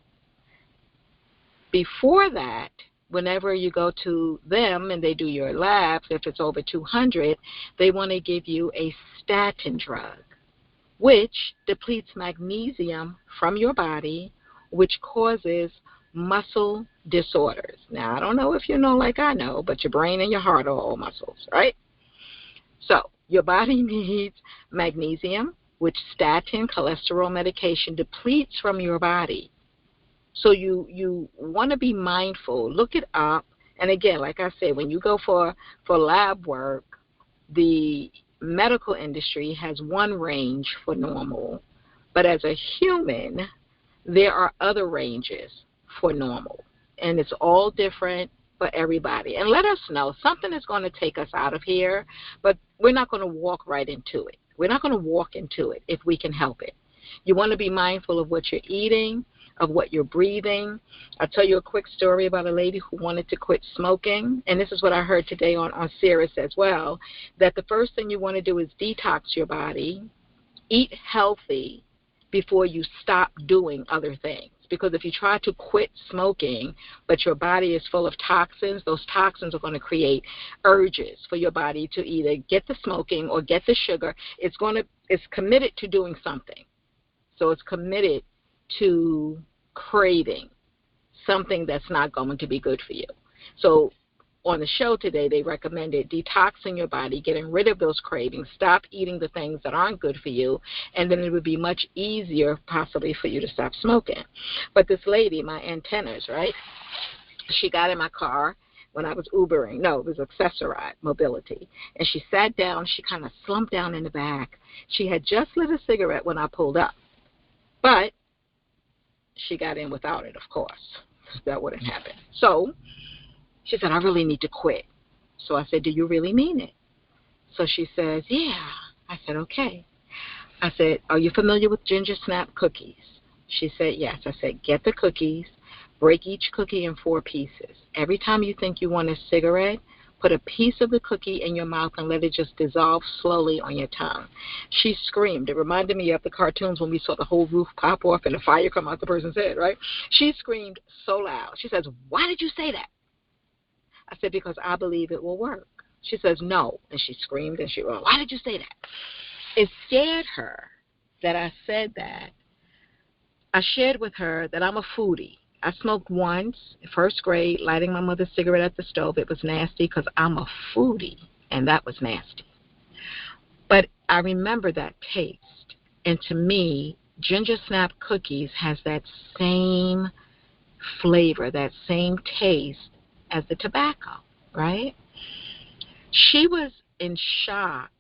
Before that, whenever you go to them and they do your labs, if it's over 200, they want to give you a statin drug, which depletes magnesium from your body, which causes muscle disorders. Now, I don't know if you know like I know, but your brain and your heart are all muscles, right? So your body needs magnesium, which statin, cholesterol medication, depletes from your body. So you want to be mindful. Look it up. And again, like I said, when you go for lab work, the medical industry has one range for normal. But as a human, there are other ranges for normal. And it's all different for everybody. And let us know. Something is going to take us out of here, but we're not going to walk right into it. We're not going to walk into it if we can help it. You want to be mindful of what you're eating. of what you're breathing. I'll tell you a quick story about a lady who wanted to quit smoking, and this is what I heard today on Sirius as well, that the first thing you want to do is detox your body, eat healthy before you stop doing other things. Because if you try to quit smoking, but your body is full of toxins, those toxins are going to create urges for your body to either get the smoking or get the sugar. It's committed to doing something. So it's committed to craving something that's not going to be good for you. So on the show today, they recommended detoxing your body, getting rid of those cravings, stop eating the things that aren't good for you, and then it would be much easier possibly for you to stop smoking. But this lady, my antennas, right, she got in my car when I was Ubering. No, it was Accessoride Mobility. And she sat down. She kind of slumped down in the back. She had just lit a cigarette when I pulled up. But she got in without it, of course. That wouldn't happen. So she said, I really need to quit. So I said, do you really mean it? So she says, yeah. I said, okay. I said, are you familiar with ginger snap cookies? She said, yes. I said, get the cookies, break each cookie in 4 pieces. Every time you think you want a cigarette, put a piece of the cookie in your mouth and let it just dissolve slowly on your tongue. She screamed. It reminded me of the cartoons when we saw the whole roof pop off and the fire come out the person's head, right? She screamed so loud. She says, why did you say that? I said, because I believe it will work. She says, no. And she screamed and she went, why did you say that? It scared her that I said that. I shared with her that I'm a foodie. I smoked once in first grade, lighting my mother's cigarette at the stove. It was nasty because I'm a foodie, and that was nasty. But I remember that taste. And to me, ginger snap cookies has that same flavor, that same taste as the tobacco, right? She was in shock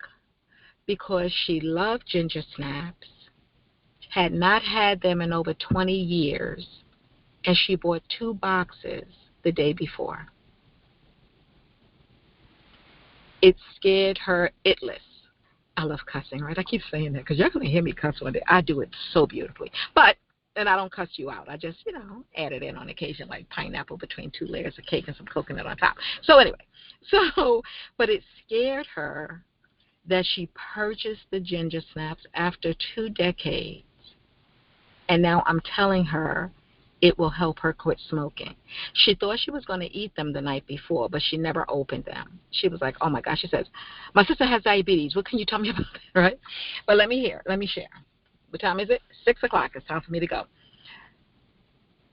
because she loved ginger snaps, had not had them in over 20 years, and she bought 2 boxes the day before. It scared her itless. I love cussing, right? I keep saying that because you're going to hear me cuss one day. I do it so beautifully. And I don't cuss you out. I just, add it in on occasion, like pineapple between 2 layers of cake and some coconut on top. So anyway, but it scared her that she purchased the ginger snaps after 2 decades. And now I'm telling her it will help her quit smoking. She thought she was going to eat them the night before, but she never opened them. She was like, oh, my gosh. She says, my sister has diabetes. What can you tell me about that, right? But let me share. What time is it? 6 o'clock. It's time for me to go.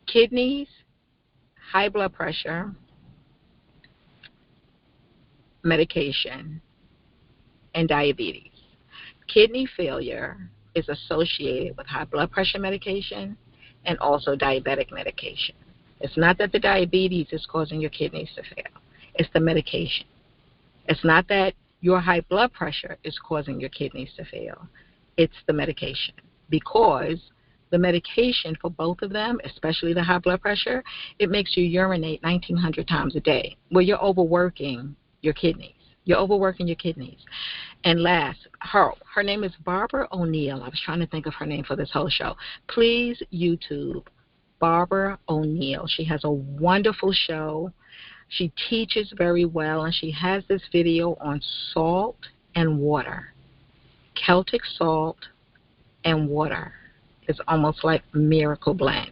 Kidneys, high blood pressure, medication, and diabetes. Kidney failure is associated with high blood pressure medication and also diabetic medication. It's not that the diabetes is causing your kidneys to fail. It's the medication. It's not that your high blood pressure is causing your kidneys to fail. It's the medication. Because the medication for both of them, especially the high blood pressure, it makes you urinate 1,900 times a day. Well, you're overworking your kidneys. You're overworking your kidneys. And last, her name is Barbara O'Neill. I was trying to think of her name for this whole show. Please YouTube Barbara O'Neill. She has a wonderful show. She teaches very well, and she has this video on salt and water. Celtic salt and water is almost like a miracle blend.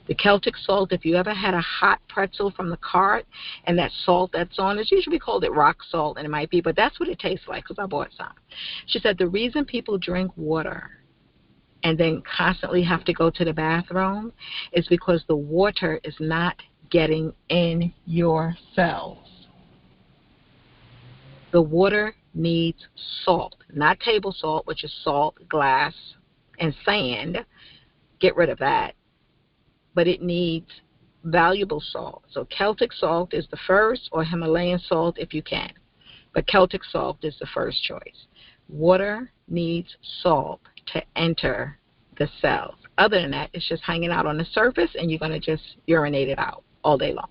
The Celtic salt, if you ever had a hot pretzel from the cart and that salt that's on, it's usually called it rock salt, and it might be, but that's what it tastes like because I bought some. She said the reason people drink water and then constantly have to go to the bathroom is because the water is not getting in your cells. The water needs salt, not table salt, which is salt, glass, and sand. Get rid of that. But it needs valuable salt. So Celtic salt is the first, or Himalayan salt if you can. But Celtic salt is the first choice. Water needs salt to enter the cells. Other than that, it's just hanging out on the surface, and you're going to just urinate it out all day long.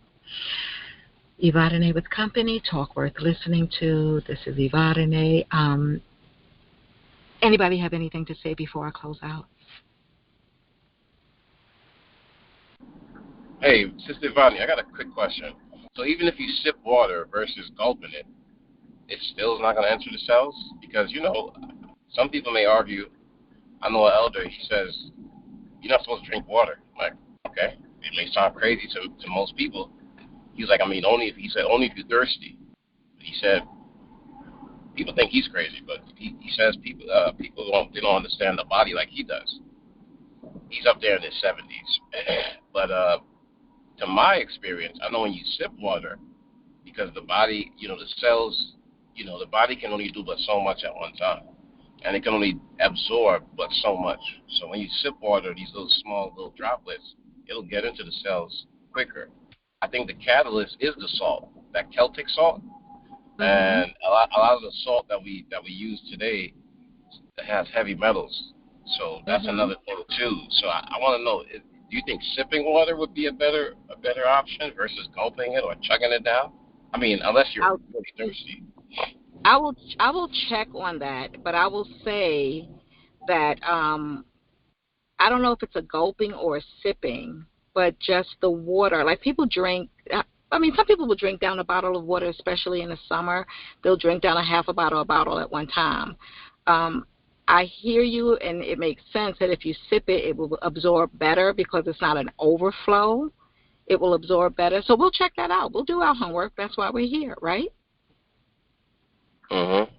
Evadyne with company, talk worth listening to. This is Evadyne. Anybody have anything to say before I close out? Hey, Sister Evadyne, I got a quick question. So even if you sip water versus gulping it, it still is not going to enter the cells? Because, some people may argue. I know an elder, he says, you're not supposed to drink water. I'm like, okay. It may sound crazy to most people. He was like, only if you're thirsty. He said, people think he's crazy, but he says people don't understand the body like he does. He's up there in his 70s. But to my experience, I know when you sip water, because the body, the cells, the body can only do but so much at one time. And it can only absorb but so much. So when you sip water, these little small little droplets, it'll get into the cells quicker. I think the catalyst is the salt, that Celtic salt. Mm-hmm. And a lot of the salt that we use today has heavy metals. So that's another thing too. So I want to know, do you think sipping water would be a better option versus gulping it or chugging it down? Unless you're really thirsty. I will check on that, but I will say that I don't know if it's a gulping or a sipping, but just the water. Like people drink. Some people will drink down a bottle of water, especially in the summer. They'll drink down a bottle at one time. I hear you, and it makes sense that if you sip it, it will absorb better because it's not an overflow. It will absorb better. So we'll check that out. We'll do our homework. That's why we're here, right?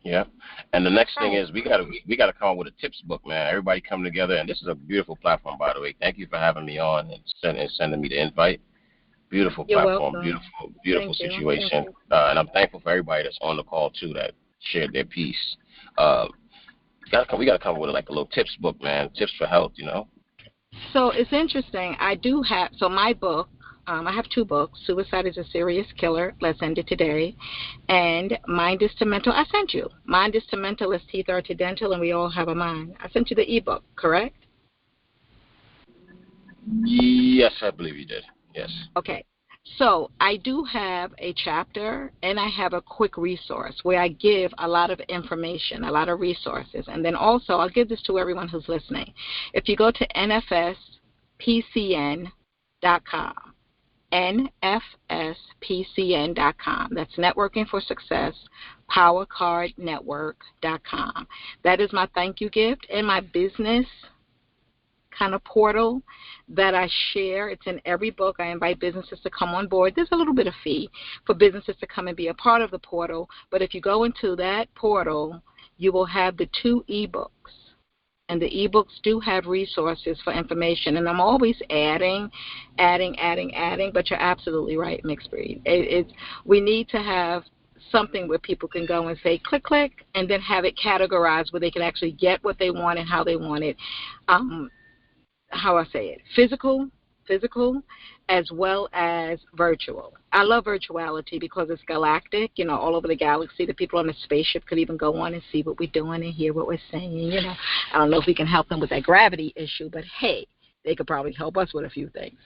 Yeah. And the next thing is we gotta come up with a tips book, man. Everybody come together, and this is a beautiful platform, by the way. Thank you for having me on and sending me the invite. Beautiful platform, beautiful situation, and I'm thankful for everybody that's on the call too that shared their piece. We gotta come up with like a little tips book, man. Tips for health, So it's interesting. I do have my book. I have two books. Suicide is a Serious Killer. Let's End It Today. And Mind is to Mental. I sent you. Mind is to Mental as teeth are to dental, and we all have a mind. I sent you the ebook, correct? Yes, I believe you did. Yes. Okay. So I do have a chapter, and I have a quick resource where I give a lot of information, a lot of resources. And then also I'll give this to everyone who's listening. If you go to nfspcn.com, nfspcn.com. That's Networking for Success, PowerCardNetwork.com. That is my thank you gift and my business kind of portal that I share. It's in every book. I invite businesses to come on board. There's a little bit of fee for businesses to come and be a part of the portal, but if you go into that portal, you will have the two ebooks. And the ebooks do have resources for information, and I'm always adding, but you're absolutely right, Mixed Breed. We need to have something where people can go and say click, click, and then have it categorized where they can actually get what they want and how they want it. Physical, as well as virtual. I love virtuality because it's galactic, all over the galaxy. The people on the spaceship could even go on and see what we're doing and hear what we're saying, I don't know if we can help them with that gravity issue, but hey, they could probably help us with a few things.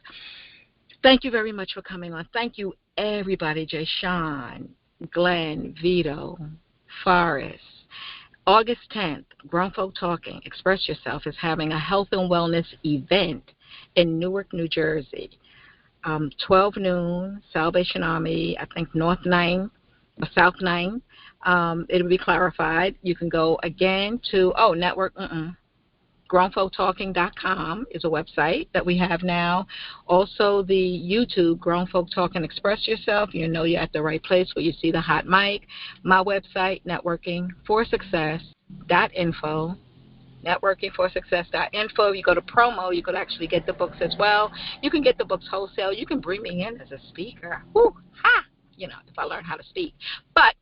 Thank you very much for coming on. Thank you, everybody. Jay Sean, Glenn, Vito, Forrest. August 10th, Grown Folk Talking, Express Yourself, is having a health and wellness event in Newark, New Jersey. 12 noon, Salvation Army, I think North 9 or South 9. It'll be clarified. You can go again to, grownfolktalking.com is a website that we have now. Also, the YouTube, Grown Folk Talking Express Yourself. You're at the right place where you see the hot mic. My website, Networkingforsuccess.info. Networkingforsuccess.info. You go to promo, you could actually get the books as well. You can get the books wholesale. You can bring me in as a speaker. If I learn how to speak. But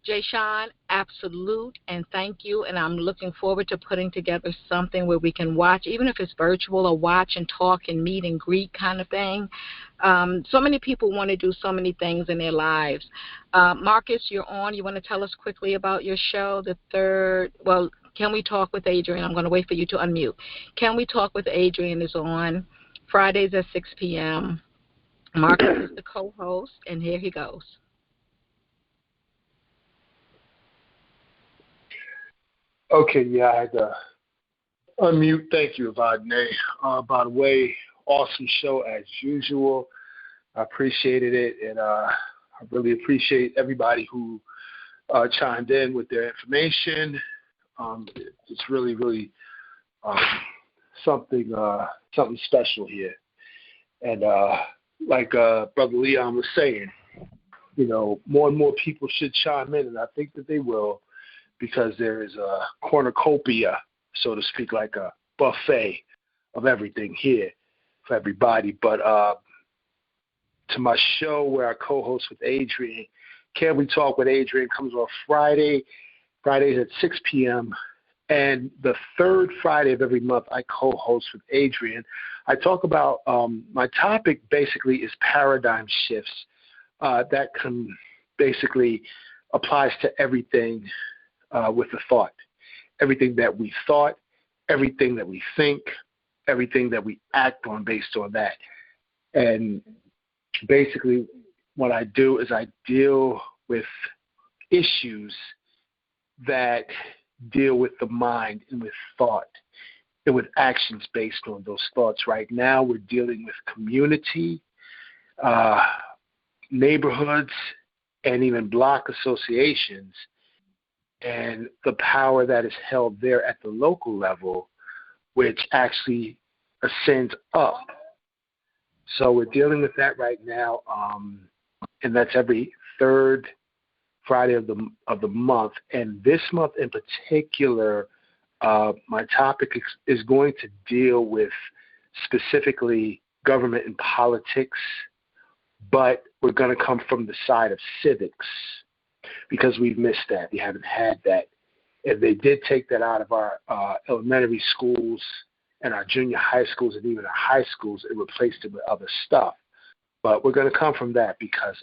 Jay Sean, absolute, and thank you. And I'm looking forward to putting together something where we can watch, even if it's virtual, or watch and talk and meet and greet kind of thing. So many people want to do so many things in their lives. Marcus, you're on. You want to tell us quickly about your show, the third? Well, Can We Talk with Adrian? I'm going to wait for you to unmute. Can We Talk with Adrian is on Fridays at 6 p.m. Marcus is the co-host, and here he goes. Okay, I had to unmute. Thank you, Evadyne. By the way, awesome show as usual. I appreciated it, and I really appreciate everybody who chimed in with their information. It's really, really something special here. And like Brother Leon was saying, you know, more and more people should chime in, and I think that they will, because there is a cornucopia, so to speak, like a buffet of everything here for everybody. But to my show where I co-host with Adrian, Can We Talk with Adrian, comes on Fridays at 6 p.m., and the third Friday of every month, I co-host with Adrian. I talk about my topic basically is paradigm shifts that can basically applies to everything with the thought. Everything that we thought, everything that we think, everything that we act on based on that. And basically what I do is I deal with issues that deal with the mind and with thought and with actions based on those thoughts. Right now we're dealing with community, neighborhoods, and even block associations, and the power that is held there at the local level, which actually ascends up. So we're dealing with that right now, and that's every third Friday of the month. And this month in particular, my topic is going to deal with specifically government and politics, but we're going to come from the side of civics because we've missed that. We haven't had that. And they did take that out of our elementary schools and our junior high schools and even our high schools and replaced it with other stuff. But we're going to come from that because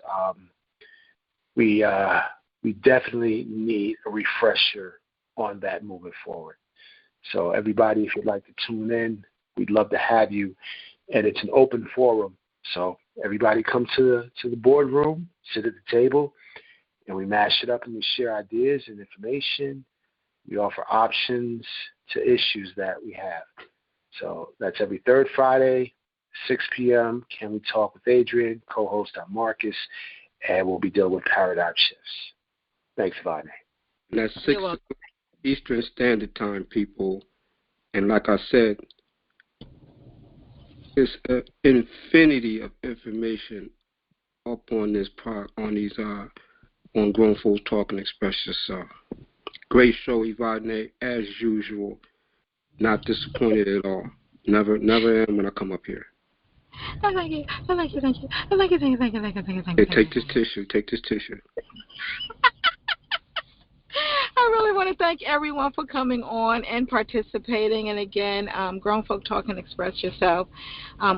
we definitely need a refresher on that moving forward. So everybody, if you'd like to tune in, we'd love to have you. And it's an open forum. So everybody come to the boardroom, sit at the table, and we mash it up and we share ideas and information. We offer options to issues that we have. So that's every third Friday, 6 p.m. Can We Talk with Adrian, co-host Marcus, and we'll be dealing with paradigm shifts. Thanks, Evadyne. That's 6 Eastern Standard Time, people. And like I said, there's an infinity of information up on this on Grown Folks Talk and Express Yourself. Great show, Evadyne, as usual. Not disappointed at all. Never am when I come up here. Thank you. Thank you. Hey, take this tissue. I really want to thank everyone for coming on and participating. And again, Grown Folk Talk and Express Yourself.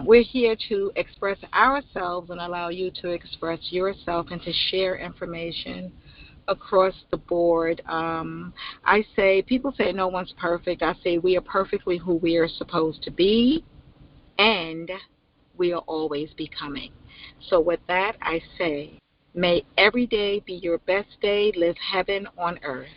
We're here to express ourselves and allow you to express yourself and to share information across the board. People say no one's perfect. I say we are perfectly who we are supposed to be, and we are always becoming. So with that, I say, may every day be your best day. Live heaven on earth.